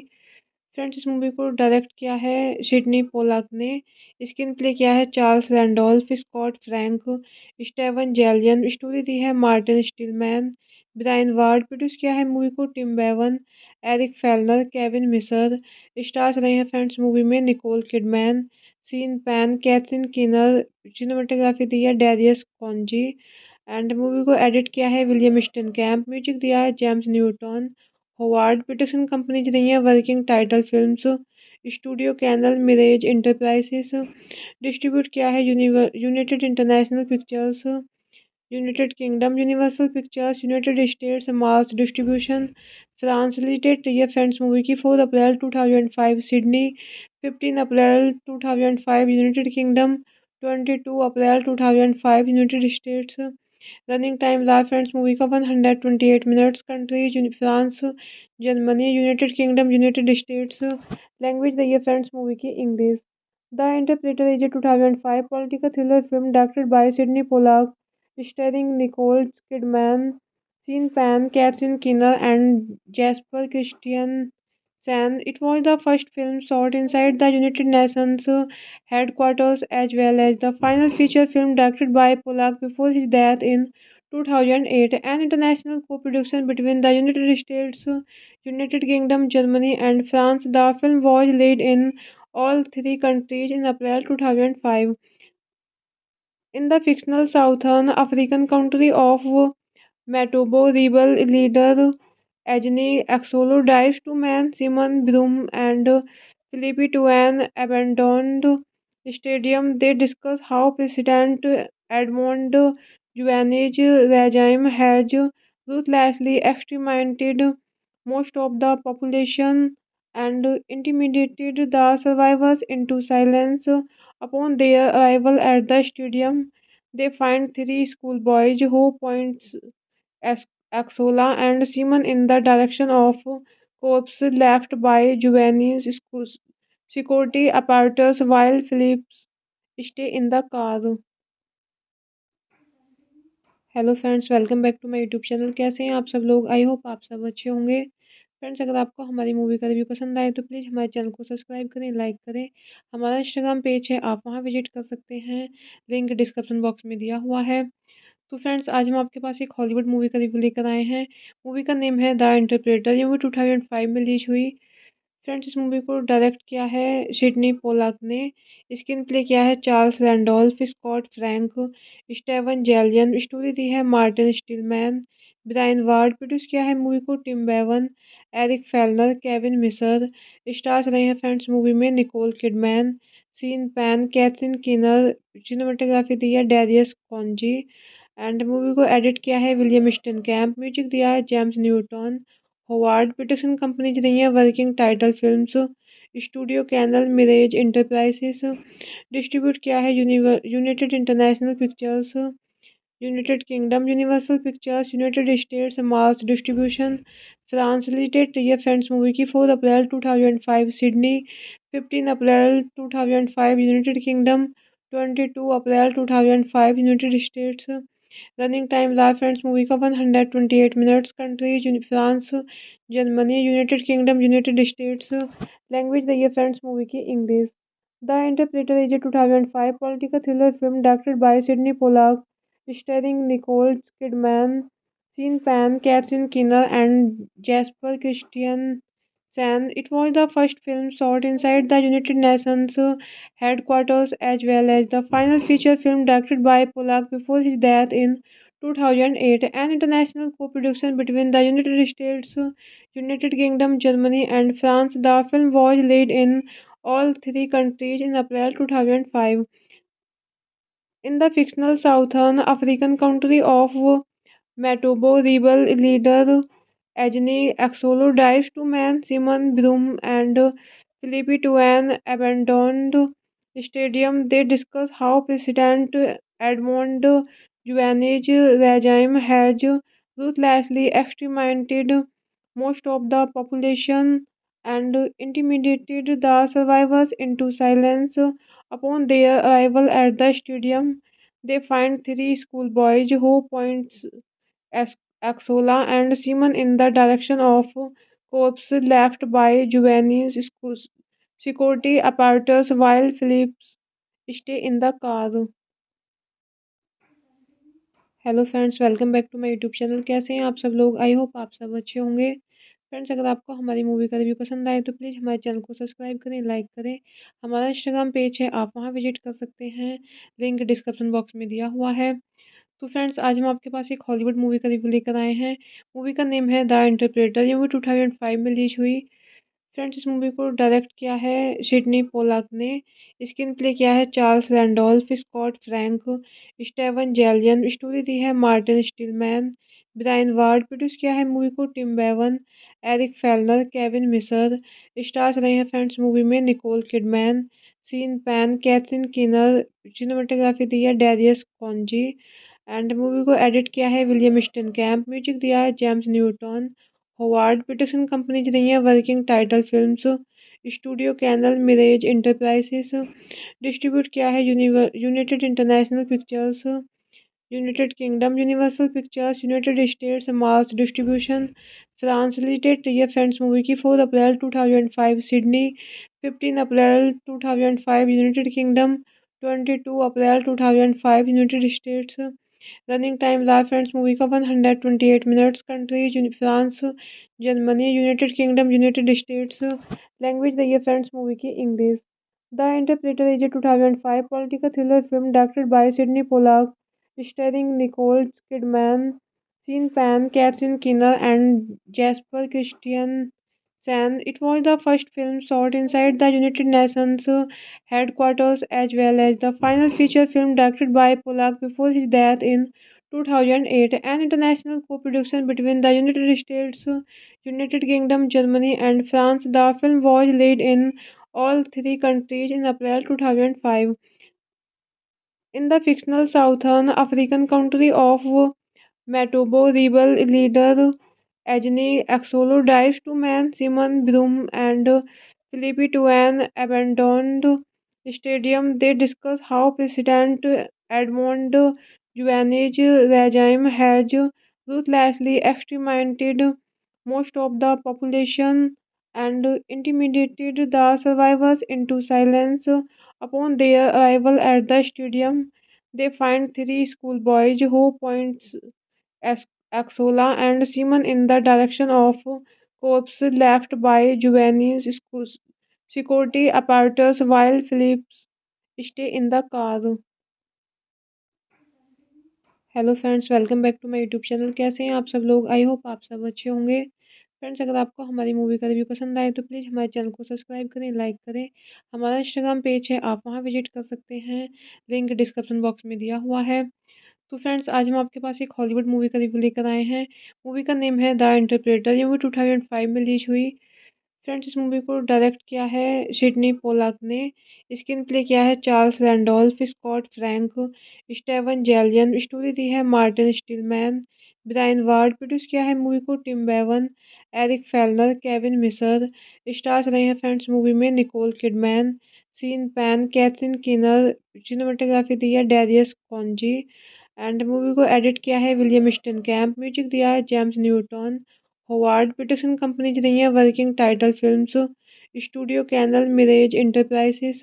फ्रेंड्स, इस मूवी को डायरेक्ट किया है सिडनी पोलाक ने। स्क्रीन प्ले किया है Charles Randolph, Scott Frank, Steven Zaillian. Story दी है मार्टिन स्टीलमैन, ब्रायन वार्ड। प्रोड्यूस किया है मूवी को Tim Bevan, Eric Fellner, Kevin Misher. Stars रहे हैं फ्रेंड्स मूवी में Nicole Kidman, Sean Penn, Catherine Keener. Cinematography दी है डेरियस कॉन्जी एंड मूवी को एडिट किया है विलियम स्टन कैम्प। म्यूजिक दिया है James Newton Howard. Production companies रही है working title films, studio Canal, Mirage enterprises. Distribute किया है United International Pictures, United Kingdom, Universal Pictures, United States, Mars distribution, France. Release date रही है friends movie की 4 अप्रैल 2005 Sydney, 15 अप्रैल 2005 United Kingdom, 22 अप्रैल 2005 United States. Running time रहा friends movie का 128 minutes. Countries France, Germany, United Kingdom, United States. Language रही है friends movie की English. The interpreter is a 2005 political thriller film directed by Sydney Pollack, starring Nicole Kidman, Sean Penn, Catherine Keener and jasper Christian Sen. It was the first film shot inside the United Nations headquarters as well as the final feature film directed by Polak before his death in 2008, an international co-production between the United States, United Kingdom, Germany, and France. The film was released in all three countries in April 2005. In the fictional Southern African country of Matobo, rebel leader Agni Axolo drives two men, Simon Broom and Philippi, to an abandoned stadium. They discuss how President Edmond Juane's regime has ruthlessly exterminated most of the population and intimidated the survivors into silence. Upon their arrival at the stadium, they find three schoolboys who point Axola and Simon in the direction of corpse left by Giovanni's security apparatus while Phillips stay in the car. Hello friends, welcome back to my YouTube channel. कैसे हैं आप सब लोग? I hope आप सब अच्छे होंगे। Friends, अगर आपको हमारी मूवी का रिव्यू पसंद आए तो प्लीज़ हमारे चैनल को सब्सक्राइब करें, लाइक करें। हमारा इंस्टाग्राम पेज है, आप वहां विजिट कर सकते हैं, लिंक डिस्क्रिप्शन बॉक्स में दिया हुआ है। तो फ्रेंड्स, आज हम आपके पास एक हॉलीवुड मूवी का रिव्यू लेकर आए हैं। मूवी का नेम है द इंटरप्रेटर। ये मूवी 2005 में रिलीज हुई। फ्रेंड्स, इस मूवी को डायरेक्ट किया है सिडनी पोलाक ने। स्क्रीन प्ले किया है Charles Randolph, Scott Frank, Steven Zaillian. Story दी है मार्टिन स्टीलमैन, ब्रायन वार्ड। प्रोड्यूस किया है मूवी को Tim Bevan, Eric Fellner, Kevin Misher. Stars रहे हैं फ्रेंड्स मूवी में Nicole Kidman, Sean Penn, Catherine Keener. Cinematography दी है डेरियस कॉन्जी एंड मूवी को एडिट किया है विलियम स्टन कैम्प। म्यूजिक दिया है James Newton Howard. Production companies रही है working title films, studio Canal, Mirage enterprises. Distribute किया है United International Pictures, United Kingdom, Universal Pictures, United States, Mars distribution, France. Release date रही है friends movie की 4 अप्रैल 2005 Sydney, 15 अप्रैल 2005 United Kingdom, 22 अप्रैल 2005 United States. Running time रहा friends movie का 128 minutes. Countries France, Germany, United Kingdom, United States. Language रही है friends movie की English. The interpreter is a 2005 political thriller film directed by Sydney Pollack, starring Nicole Kidman, Sean Penn, Catherine Keener, and Jasper Christian Sen. It was the first film shot inside the United Nations headquarters as well as the final feature film directed by Pollack before his death in 2008, an international co-production between the United States, United Kingdom, Germany, and France. The film was released in all three countries in April 2005. In the fictional Southern African country of Matobo, rebel leader Agni Axolo drives two men, Simon Broom and Philippe, to an abandoned stadium. They discuss how President Edmond Juane's regime has ruthlessly exterminated most of the population and intimidated the survivors into silence. Upon their arrival at the stadium, they find three schoolboys who point Ex- Axola and Simon in the direction of corpse left by Giovanni's security apparatus while Phillips stay in the car. Hello friends, welcome back to my YouTube channel. कैसे हैं आप सब लोग? I hope आप सब अच्छे होंगे। Friends, अगर आपको हमारी मूवी का रिव्यू पसंद आए तो प्लीज़ हमारे चैनल को सब्सक्राइब करें, लाइक करें। हमारा इंस्टाग्राम पेज है, आप वहां विजिट कर सकते हैं, लिंक डिस्क्रिप्शन बॉक्स में दिया हुआ है। तो फ्रेंड्स, आज हम आपके पास एक हॉलीवुड मूवी का रिव्यू लेकर आए हैं। मूवी का नेम है द इंटरप्रेटर। ये मूवी 2005 में रिलीज हुई। फ्रेंड्स, इस मूवी को डायरेक्ट किया है सिडनी पोलाक ने। स्क्रीन प्ले किया है Charles Randolph, Scott Frank, Steven Zaillian. Story दी है मार्टिन स्टीलमैन, ब्रायन वार्ड। प्रोड्यूस किया है मूवी को Tim Bevan, Eric Fellner, Kevin Misher. Stars रहे हैं फ्रेंड्स मूवी में Nicole Kidman, Sean Penn, Catherine Keener. Cinematography दी है डेरियस कॉन्जी एंड मूवी को एडिट किया है विलियम स्टन कैम्प। म्यूजिक दिया है James Newton Howard. Production companies रही है working title films, studio Canal, Mirage enterprises. Distribute किया है United International Pictures, United Kingdom, Universal Pictures, United States, mass distribution, France. Release date रही है friends movie की 4 अप्रैल 2005 Sydney, 15 अप्रैल 2005 United Kingdom, 22 अप्रैल 2005 United States. Running time रहा friends movie का 128 minutes. Countries France, Germany, United Kingdom, United States. Language रही है friends movie की English. The interpreter is a 2005 political thriller film directed by Sydney Pollack, starring Nicole Kidman, Sean Penn, Catherine Keener, and jasper Christian Sen. It was the first film shot inside the United Nations headquarters as well as the final feature film directed by Pollack before his death in 2008, an international co-production between the United States, United Kingdom, Germany, and France. The film was released in all three countries in April 2005. In the fictional Southern African country of Matobo, rebel leader Agni Axolo drives two men, Simon Broom and Philippe, to an abandoned stadium. They discuss how President Edmond Juane's regime has ruthlessly exterminated most of the population and intimidated the survivors into silence. Upon their arrival at the stadium, they find three schoolboys who point Axola and Simon in the direction of corpse left by Giovanni's security apparatus while Phillips stay in the car. Hello friends, welcome back to my YouTube channel. कैसे हैं आप सब लोग? I hope आप सब अच्छे होंगे। Friends, अगर आपको हमारी मूवी का रिव्यू पसंद आए तो प्लीज़ हमारे चैनल को सब्सक्राइब करें, लाइक करें। हमारा इंस्टाग्राम पेज है, आप वहां विजिट कर सकते हैं, लिंक डिस्क्रिप्शन बॉक्स में दिया हुआ है। तो फ्रेंड्स, आज हम आपके पास एक हॉलीवुड मूवी का रिव्यू लेकर आए हैं। मूवी का नेम है द इंटरप्रेटर। ये मूवी 2005 में रिलीज हुई। फ्रेंड्स, इस मूवी को डायरेक्ट किया है सिडनी पोलाक ने। स्क्रीन प्ले किया है Charles Randolph, Scott Frank, Steven Zaillian. Story दी है मार्टिन स्टीलमैन, ब्रायन वार्ड। प्रोड्यूस किया है मूवी को Tim Bevan, Eric Fellner, Kevin Misher. Stars रहे हैं फ्रेंड्स मूवी में Nicole Kidman, Sean Penn, Catherine Keener. Cinematography दी है डेरियस कॉन्जी एंड मूवी को एडिट किया है विलियम स्टन कैम्प। म्यूजिक दिया है James Newton Howard. Production companies रही है working title films, studio Canal, Mirage enterprises.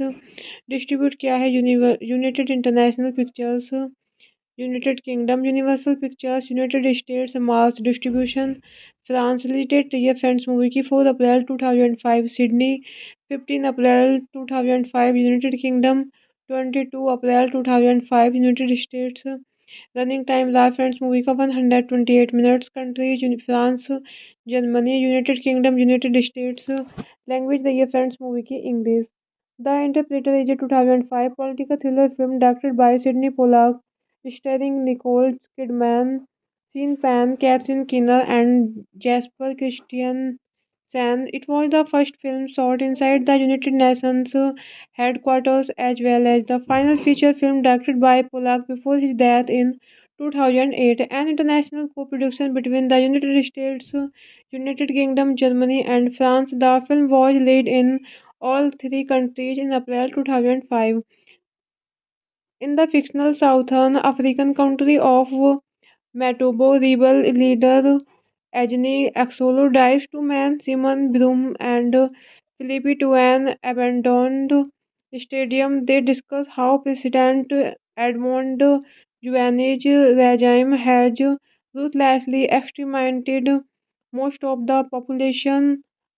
Distribute किया है United International pictures, United Kingdom, Universal Pictures, United States, Mass Distribution, France Limited। ये friends movie की 4 अप्रैल 2005 Sydney, 15 अप्रैल 2005 United Kingdom, 22 अप्रैल 2005 United States. Running time रहा friends movie का 128 minutes. Countries France, Germany, United Kingdom, United States. Language रही है friends movie की English. The interpreter is a 2005 political thriller film directed by Sydney Pollack, starring Nicole Kidman, Sean Penn, Catherine Keener and jasper Christian Sen. It was the first film shot inside the United Nations headquarters as well as the final feature film directed by Polak before his death in 2008, an international co-production between the United States, United Kingdom, Germany, and France. The film was released in all three countries in April 2005. In the fictional Southern African country of Matobo, rebel leader Agni Axolo drives two men, Simon Broom and Philippe, to an abandoned stadium. They discuss how President Edmond Juane's regime has ruthlessly exterminated most of the population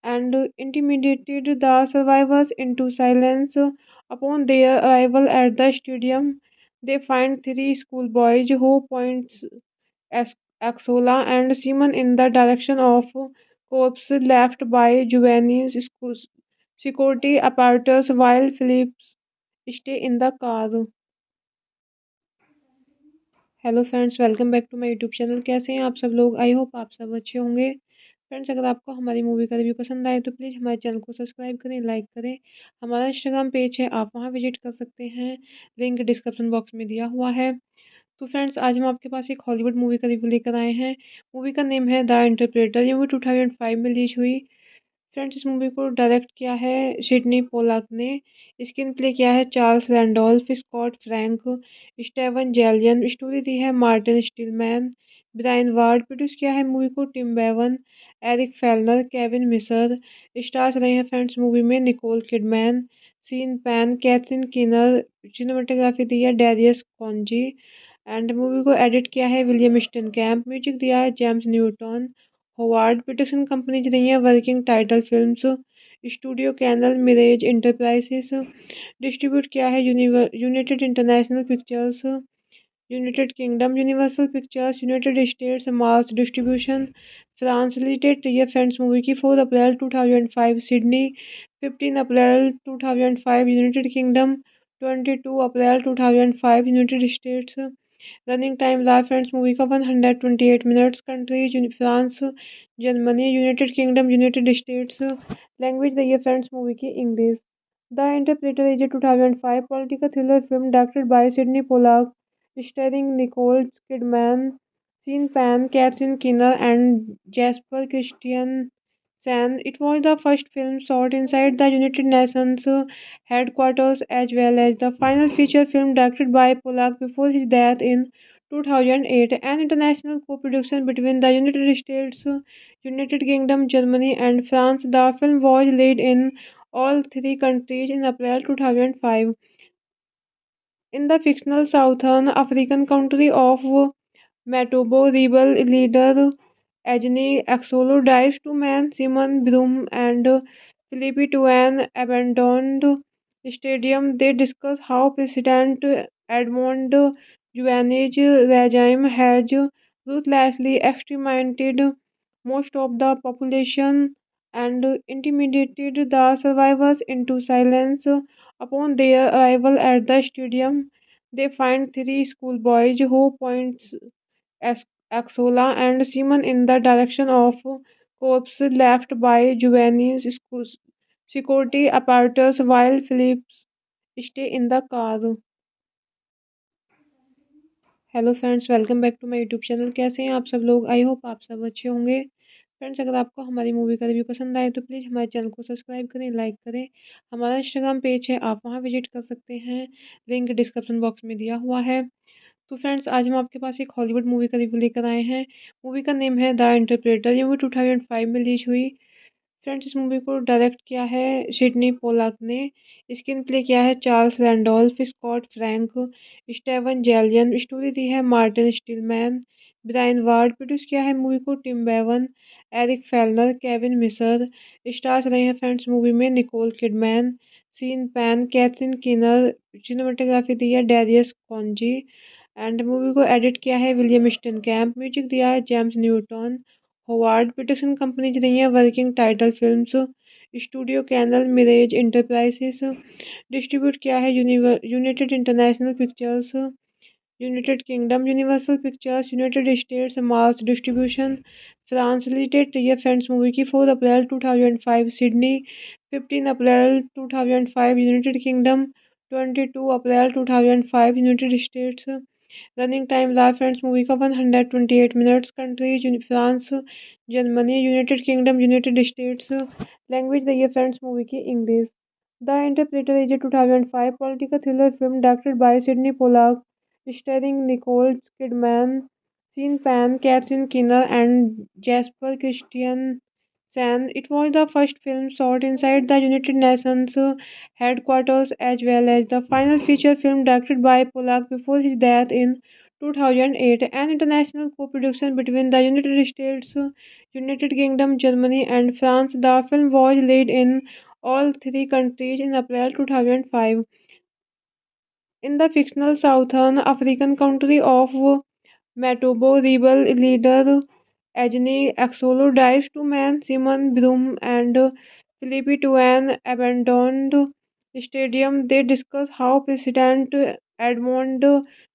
and intimidated the survivors into silence. Upon their arrival at the stadium, they find three schoolboys who point Ex- Axola and Simon in the direction of corpse left by Giovanni's security apparatus while Phillips stay in the car। Hello friends, welcome back to my YouTube channel. कैसे हैं आप सब लोग? I hope आप सब अच्छे होंगे। Friends, अगर आपको हमारी मूवी का रिव्यू पसंद आए तो प्लीज़ हमारे चैनल को सब्सक्राइब करें, लाइक करें। हमारा इंस्टाग्राम पेज है, आप वहां विजिट कर सकते हैं, लिंक डिस्क्रिप्शन बॉक्स में दिया हुआ है। तो फ्रेंड्स, आज हम आपके पास एक हॉलीवुड मूवी का रिव्यू लेकर आए हैं। मूवी का नेम है द इंटरप्रेटर। ये मूवी 2005 में रिलीज हुई। फ्रेंड्स, इस मूवी को डायरेक्ट किया है सिडनी पोलाक ने। स्क्रीन प्ले किया है Charles Randolph, Scott Frank, Steven Zaillian. Story दी है मार्टिन स्टीलमैन, ब्रायन वार्ड। प्रोड्यूस किया है मूवी को Tim Bevan, Eric Fellner, Kevin Misher. Stars रहे हैं फ्रेंड्स मूवी में Nicole Kidman, Sean Penn, Catherine Keener. Cinematography दी है डेरियस कॉन्जी एंड मूवी को एडिट किया है विलियम स्टन कैम्प। म्यूजिक दिया है James Newton Howard. Production companies रही हैं working title films, studio Canal, Mirage enterprises. Distribute किया है United International Pictures, United Kingdom, Universal Pictures, United States, mass distribution, France limited. ये friends movie की 4 अप्रैल 2005 Sydney, 15 अप्रैल 2005 United Kingdom, 22 अप्रैल 2005 United States. Running time रहा friends movie का 128 minutes. Countries France, Germany, United Kingdom, United States. Language रही है friends movie की English. The interpreter is a 2005 political thriller film directed by Sydney Pollack, starring Nicole Kidman, Sean Penn, Catherine Keener and jasper Christian Sen. It was the first film shot inside the United Nations headquarters as well as the final feature film directed by Polak before his death in 2008, an international co-production between the United States, United Kingdom, Germany, and France. The film was released in all three countries in April 2005. In the fictional Southern African country of Matobo, rebel leader Agni Axolo drives two men, Simon Broom and Philippe, to an abandoned stadium. They discuss how President Edmond Juane's regime has ruthlessly exterminated most of the population and intimidated the survivors into silence. Upon their arrival at the stadium, they find three schoolboys who point Axola and Simon in the direction of corpse left by Giovanni's security apparatus while Phillips stay in the car। Hello friends, welcome back to my YouTube channel. कैसे हैं आप सब लोग? I hope आप सब अच्छे होंगे। Friends, अगर आपको हमारी मूवी का रिव्यू पसंद आए तो प्लीज़ हमारे चैनल को सब्सक्राइब करें, लाइक करें। हमारा इंस्टाग्राम पेज है, आप वहां विजिट कर सकते हैं, लिंक डिस्क्रिप्शन बॉक्स में दिया हुआ है। तो फ्रेंड्स, आज हम आपके पास एक हॉलीवुड मूवी का रिव्यू लेकर आए हैं। मूवी का नेम है द इंटरप्रेटर। ये मूवी 2005 में रिलीज हुई। फ्रेंड्स इस मूवी को डायरेक्ट किया है सिडनी पोलाक ने। स्क्रीन प्ले किया है Charles Randolph, Scott Frank, Steven Zaillian. Story दी है मार्टिन स्टीलमैन, ब्रायन वार्ड। प्रोड्यूस किया है मूवी को Tim Bevan, Eric Fellner, Kevin Misher. Stars रहे हैं फ्रेंड्स मूवी में Nicole Kidman, Sean Penn, Catherine Keener. Cinematography दी है डेरियस कॉन्जी एंड मूवी को एडिट किया है विलियम स्टन कैम्प। म्यूजिक दिया है James Newton. Howard production company रही है working title films, studio Canal Mirage enterprises. Distribute किया है United International Pictures, United Kingdom, Universal Pictures, United States, Mars distribution France. Release date रही है friends movie की 4 अप्रैल 2005 Sydney, 15 अप्रैल 2005 United Kingdom, 22 अप्रैल 2005 United States. Running time रहा friends movie का 128 minutes. Countries France, Germany, United Kingdom, United States. Language रही है friends movie की English. The interpreter is a 2005 political thriller film directed by Sydney Pollack, starring Nicole Kidman, Sean Penn, Catherine Keener and jasper Christian Sen. It was the first film shot inside the United Nations headquarters as well as the final feature film directed by Polak before his death in 2008, an international co-production between the United States, United Kingdom, Germany, and France. The film was released in all three countries in April 2005. In the fictional Southern African country of Matobo, rebel leader Agni Axolo drives two men, Simon Broom and Philippe, to an abandoned stadium. They discuss how President Edmond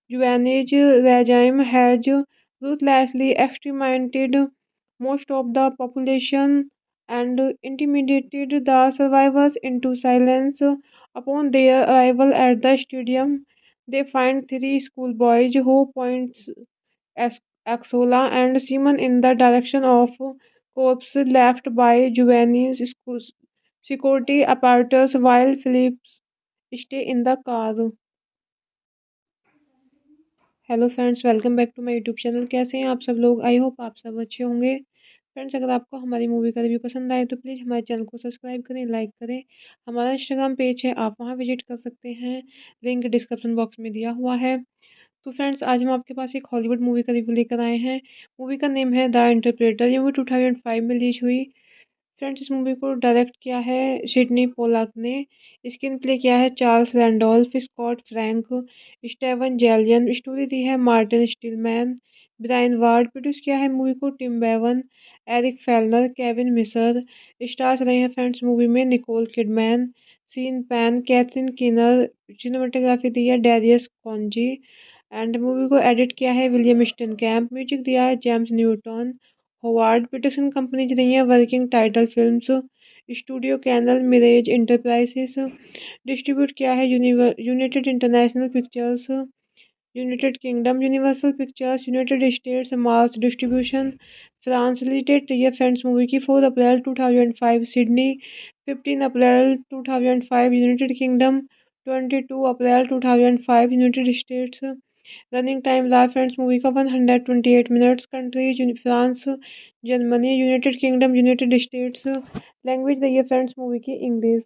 Juane's regime has ruthlessly exterminated most of the population and intimidated the survivors into silence. Upon their arrival at the stadium, they find three schoolboys who point Ex- Axola and Simon in the direction of corpse left by Giovanni's security apparatus while Phillips stay in the car. Hello friends, welcome back to my YouTube channel. कैसे हैं आप सब लोग? I hope आप सब अच्छे होंगे। Friends अगर आपको हमारी मूवी का रिव्यू पसंद आए तो प्लीज़ हमारे चैनल को सब्सक्राइब करें, लाइक करें। हमारा इंस्टाग्राम पेज है, आप वहां विजिट कर सकते हैं, लिंक डिस्क्रिप्शन बॉक्स में दिया हुआ है। तो फ्रेंड्स आज हम आपके पास एक हॉलीवुड मूवी का रिव्यू लेकर आए हैं। मूवी का नेम है द इंटरप्रेटर। ये मूवी 2005 में रिलीज हुई। फ्रेंड्स इस मूवी को डायरेक्ट किया है सिडनी पोलाक ने। स्क्रीन प्ले किया है Charles Randolph, Scott Frank, Steven Zaillian. Story दी है मार्टिन स्टीलमैन, ब्रायन वार्ड। प्रोड्यूस किया है मूवी को Tim Bevan, Eric Fellner, Kevin Misher. Stars रहे हैं फ्रेंड्स मूवी में Nicole Kidman, Sean Penn, Catherine Keener. Cinematography दी है डेरियस कॉन्जी एंड मूवी को एडिट किया है विलियम स्टन कैम्प। म्यूजिक दिया है James Newton. Howard production company रही है working title films, studio Canal Mirage enterprises. Distribute किया है United International Pictures, United Kingdom, Universal Pictures, United States, Mars distribution France. Release date रही है friends movie की 4 अप्रैल 2005 Sydney, 15 अप्रैल 2005 United Kingdom, 22 अप्रैल 2005 United States. Running time रहा friends movie का 128 minutes. Countries France, Germany, United Kingdom, United States. Language रही है friends movie की English.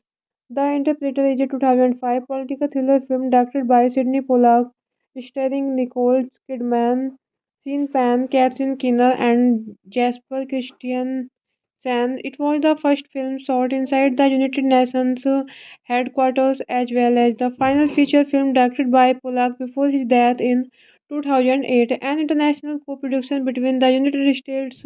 The interpreter is a 2005 political thriller film directed by Sydney Pollack, starring Nicole Kidman, Sean Penn, Catherine Keener and jasper Christian Sen. It was the first film shot inside the United Nations headquarters as well as the final feature film directed by Polak before his death in 2008, an international co-production between the United States,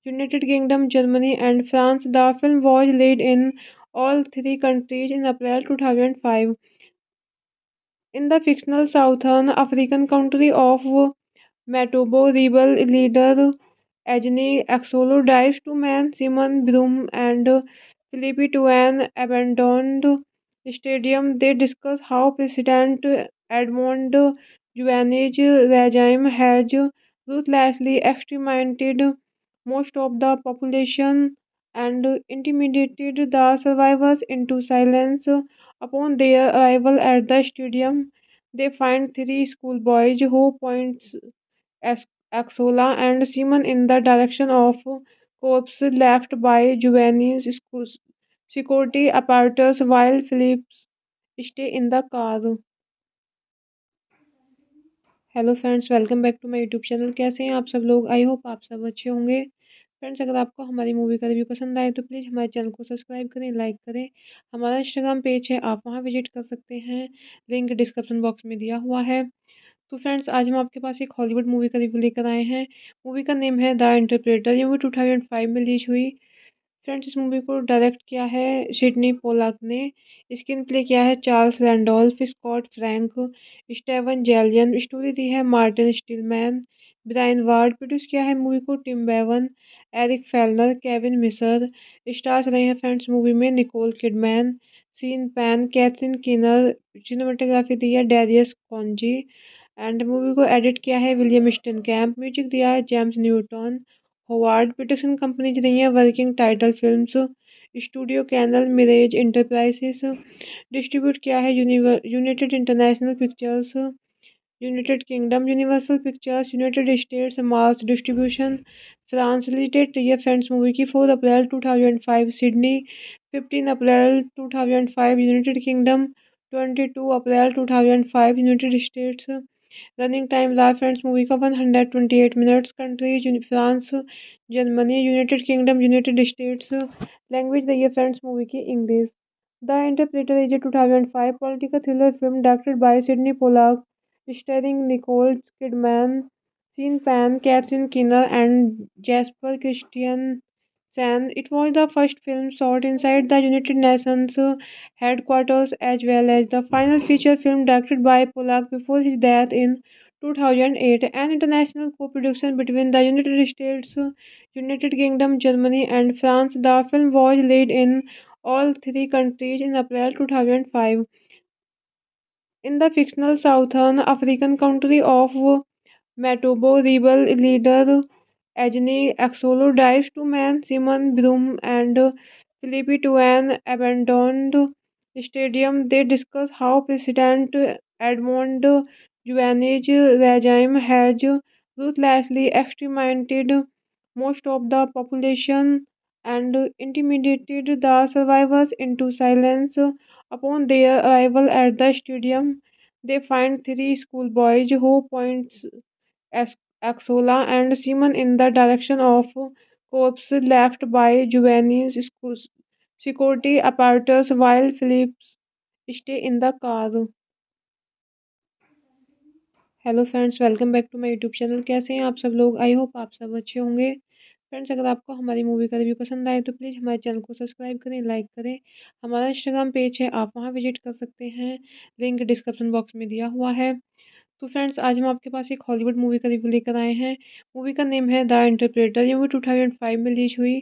United Kingdom, Germany, and France. The film was released in all three countries in April 2005. In the fictional Southern African country of Matobo, rebel leader Agni Axolo drives two men, Simon Broom and Philippe, to an abandoned stadium. They discuss how President Edmond Juane's regime has ruthlessly exterminated most of the population and intimidated the survivors into silence. Upon their arrival at the stadium, they find three schoolboys who point Axola and Simon in the direction of corpse left by Giovanni's security apparatus while Phillips stay in the car. Hello friends, welcome back to my YouTube channel. कैसे हैं आप सब लोग? I hope आप सब अच्छे होंगे। Friends, अगर आपको हमारी मूवी का रिव्यू पसंद आए तो प्लीज़ हमारे चैनल को सब्सक्राइब करें, लाइक करें। हमारा इंस्टाग्राम पेज है, आप वहां विजिट कर सकते हैं, लिंक डिस्क्रिप्शन बॉक्स में दिया हुआ है। तो फ्रेंड्स, आज हम आपके पास एक हॉलीवुड मूवी का रिव्यू लेकर आए हैं। मूवी का नेम है द इंटरप्रेटर। ये मूवी 2005 में रिलीज हुई। फ्रेंड्स, इस मूवी को डायरेक्ट किया है सिडनी पोलाक ने। स्क्रीन प्ले किया है Charles Randolph, Scott Frank, Steven Zaillian. Story दी है मार्टिन स्टीलमैन, ब्रायन वार्ड। प्रोड्यूस किया है मूवी को Tim Bevan, Eric Fellner, Kevin Misher. Stars रहे हैं फ्रेंड्स मूवी में Nicole Kidman, Sean Penn, Catherine Keener. Cinematography दी है डेरियस कॉन्जी। एंड मूवी को एडिट किया है विलियम स्टन कैम्प। म्यूजिक दिया है James Newton Howard. Production company रही है working title films, studio Canal Mirage enterprises. Distribute किया है United International Pictures, United Kingdom, Universal Pictures, United States, mass distribution France. Release date रही है friends movie की 4 अप्रैल 2005 Sydney, 15 अप्रैल 2005 United Kingdom, 22 अप्रैल 2005 United States. Running time रहा friends movie का 128 minutes. Countries France, Germany, United Kingdom, United States. Language रही है friends movie की English. The interpreter is a 2005 political thriller film directed by Sydney Pollack, starring Nicole Kidman, Sean Penn, Catherine Keener and jasper Christian Sen. It was the first film shot inside the United Nations headquarters as well as the final feature film directed by Polak before his death in 2008, an international co-production between the United States, United Kingdom, Germany, and France. The film was released in all three countries in April 2005. In the fictional Southern African country of Matobo, rebel leader Agni Axolo drives two men, Simon Broom and Philippi, to an abandoned stadium. They discuss how President Edmond Juani's regime has ruthlessly exterminated most of the population and intimidated the survivors into silence. Upon their arrival at the stadium, they find three schoolboys who point Ex- Axola and Simon in the direction of corpse left by Giovanni's security apparatus while Phillips stay in the car. Hello friends, welcome back to my YouTube channel. कैसे हैं आप सब लोग? I hope आप सब अच्छे होंगे। Friends, अगर आपको हमारी मूवी का रिव्यू पसंद आए तो प्लीज़ हमारे चैनल को सब्सक्राइब करें, लाइक करें। हमारा इंस्टाग्राम पेज है, आप वहां विजिट कर सकते हैं, लिंक डिस्क्रिप्शन बॉक्स में दिया हुआ है। तो फ्रेंड्स, आज हम आपके पास एक हॉलीवुड मूवी का रिव्यू लेकर आए हैं। मूवी का नेम है द इंटरप्रेटर। ये मूवी 2005 में रिलीज हुई।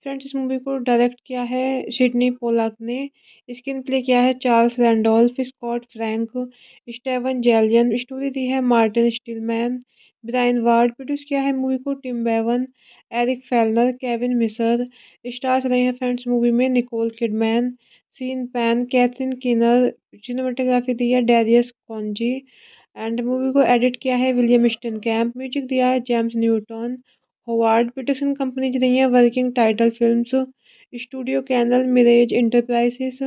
फ्रेंड्स, इस मूवी को डायरेक्ट किया है सिडनी पोलाक ने। स्क्रीन प्ले किया है Charles Randolph, Scott Frank, Steven Zaillian. Story दी है मार्टिन स्टीलमैन, ब्रायन वार्ड। प्रोड्यूस किया है मूवी को Tim Bevan, Eric Fellner, Kevin Misher. Stars रहे हैं फ्रेंड्स मूवी में Nicole Kidman, Sean Penn, Catherine Keener. Cinematography दी है डेरियस कॉन्जी। एंड मूवी को एडिट किया है विलियम स्टन कैम्प। म्यूजिक दिया है James Newton Howard. Production company रही है working title films, studio Canal Mirage enterprises.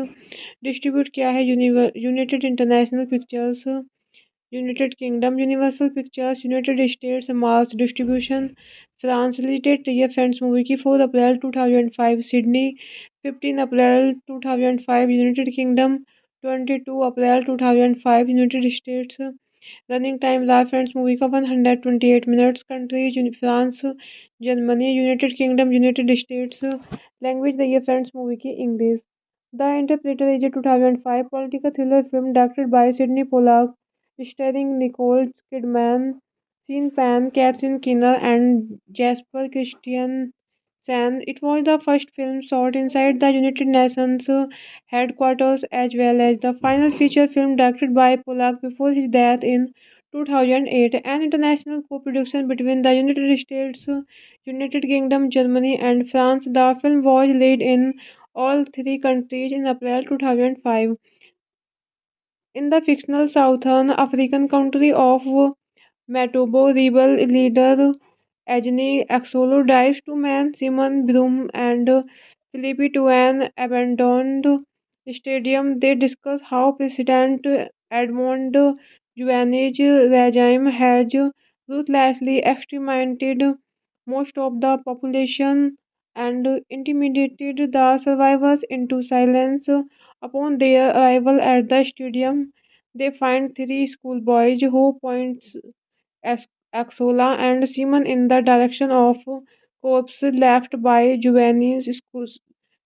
Distribute किया है United International Pictures, United Kingdom, Universal Pictures, United States, mass distribution France. Release date रही है friends movie की 4 अप्रैल 2005 Sydney, 15 अप्रैल 2005 United Kingdom, 22 अप्रैल 2005 United States. Running time रहा friends movie का 128 minutes. Countries France, Germany, United Kingdom, United States. Language रही है friends movie की English. The interpreter is a 2005 political thriller film directed by Sydney Pollack, starring Nicole Kidman, Sean Penn, Catherine Keener and jasper Christian Sen. It was the first film shot inside the United Nations headquarters as well as the final feature film directed by Polak before his death in 2008, an international co-production between the United States, United Kingdom, Germany, and France. The film was released in all three countries in April 2005. In the fictional Southern African country of Matobo, rebel leader Agni Axolo drives two men, Simon Broom and Philippi, to an abandoned stadium. They discuss how President Edmond Juane's regime has ruthlessly exterminated most of the population and intimidated the survivors into silence. Upon their arrival at the stadium, they find three schoolboys who point Ax- Axola and Simon in the direction of corpse left by Giovanni's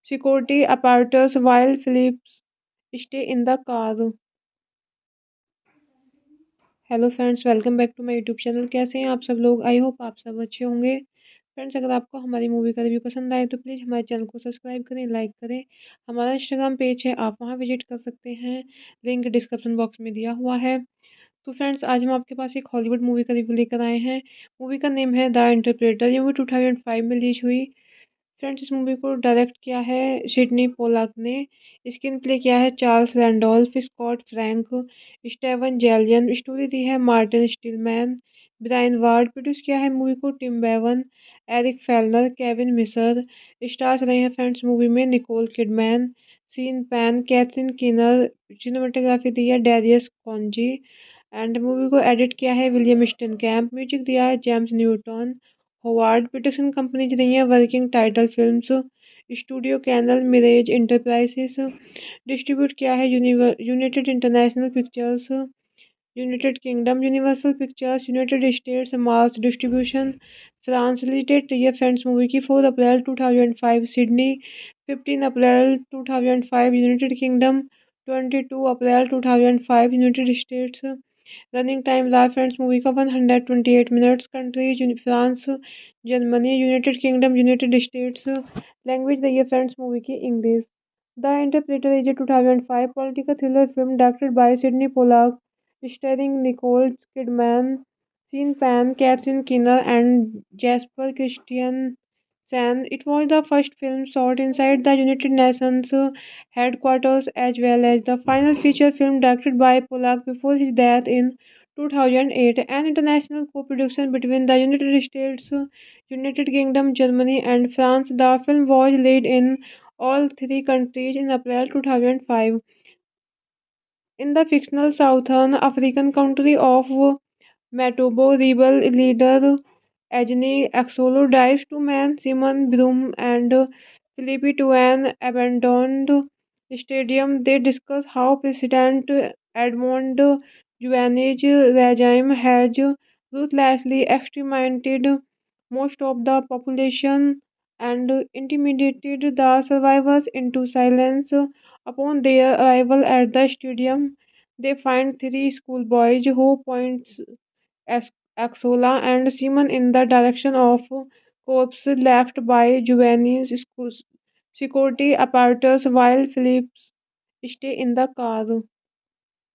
security apparatus while Phillips stay in the car. Hello friends, welcome back to my YouTube channel. कैसे हैं आप सब लोग? I hope आप सब अच्छे होंगे। Friends, अगर आपको हमारी मूवी का रिव्यू पसंद आए तो प्लीज़ हमारे चैनल को सब्सक्राइब करें, लाइक करें। हमारा इंस्टाग्राम पेज है, आप वहां विजिट कर सकते हैं, लिंक डिस्क्रिप्शन बॉक्स में दिया हुआ है। तो फ्रेंड्स, आज हम आपके पास एक हॉलीवुड मूवी का रिव्यू लेकर आए हैं। मूवी का नेम है द इंटरप्रेटर। ये मूवी 2005 में रिलीज हुई। फ्रेंड्स, इस मूवी को डायरेक्ट किया है सिडनी पोलाक ने। स्क्रीन प्ले किया है Charles Randolph, Scott Frank, Steven Zaillian. Story दी है मार्टिन स्टीलमैन, ब्रायन वार्ड। प्रोड्यूस किया है मूवी को Tim Bevan, Eric Fellner, Kevin Misher. Stars रहे हैं फ्रेंड्स मूवी में Nicole Kidman, Sean Penn, Catherine Keener. Cinematography दी है डेरियस कॉन्जी एंड मूवी को एडिट किया है विलियम स्टन कैम्प। म्यूजिक दिया है James Newton Howard. Production companies रही हैं working title films, studio Canal, Mirage enterprises. Distribute किया है United International Pictures, United Kingdom, Universal Pictures, United States, Mars distribution, France. Release date रही है friends movie की 4 अप्रैल 2005 Sydney, 15 अप्रैल 2005 United Kingdom, 22 अप्रैल 2005 United States. Running time रहा friends movie का 128 minutes. Countries France, Germany, United Kingdom, United States. Language रही है friends movie की English. The interpreter is a 2005 political thriller film directed by Sydney Pollack, starring Nicole Kidman, Sean Penn, Catherine Keener and jasper Christian Sen. It was the first film shot inside the United Nations headquarters as well as the final feature film directed by Polak before his death in 2008, an international co-production between the United States, United Kingdom, Germany, and France. The film was released in all three countries in April 2005. In the fictional Southern African country of Matobo, rebel leader Agni Axolo drives two men, Simon Broom and Philippi, to an abandoned stadium. They discuss how President Edmond Juane's regime has ruthlessly exterminated most of the population and intimidated the survivors into silence. Upon their arrival at the stadium, they find three schoolboys who point Axola and Simon in the direction of corpse left by Giovanni's security apparatus while Phillips stay in the car.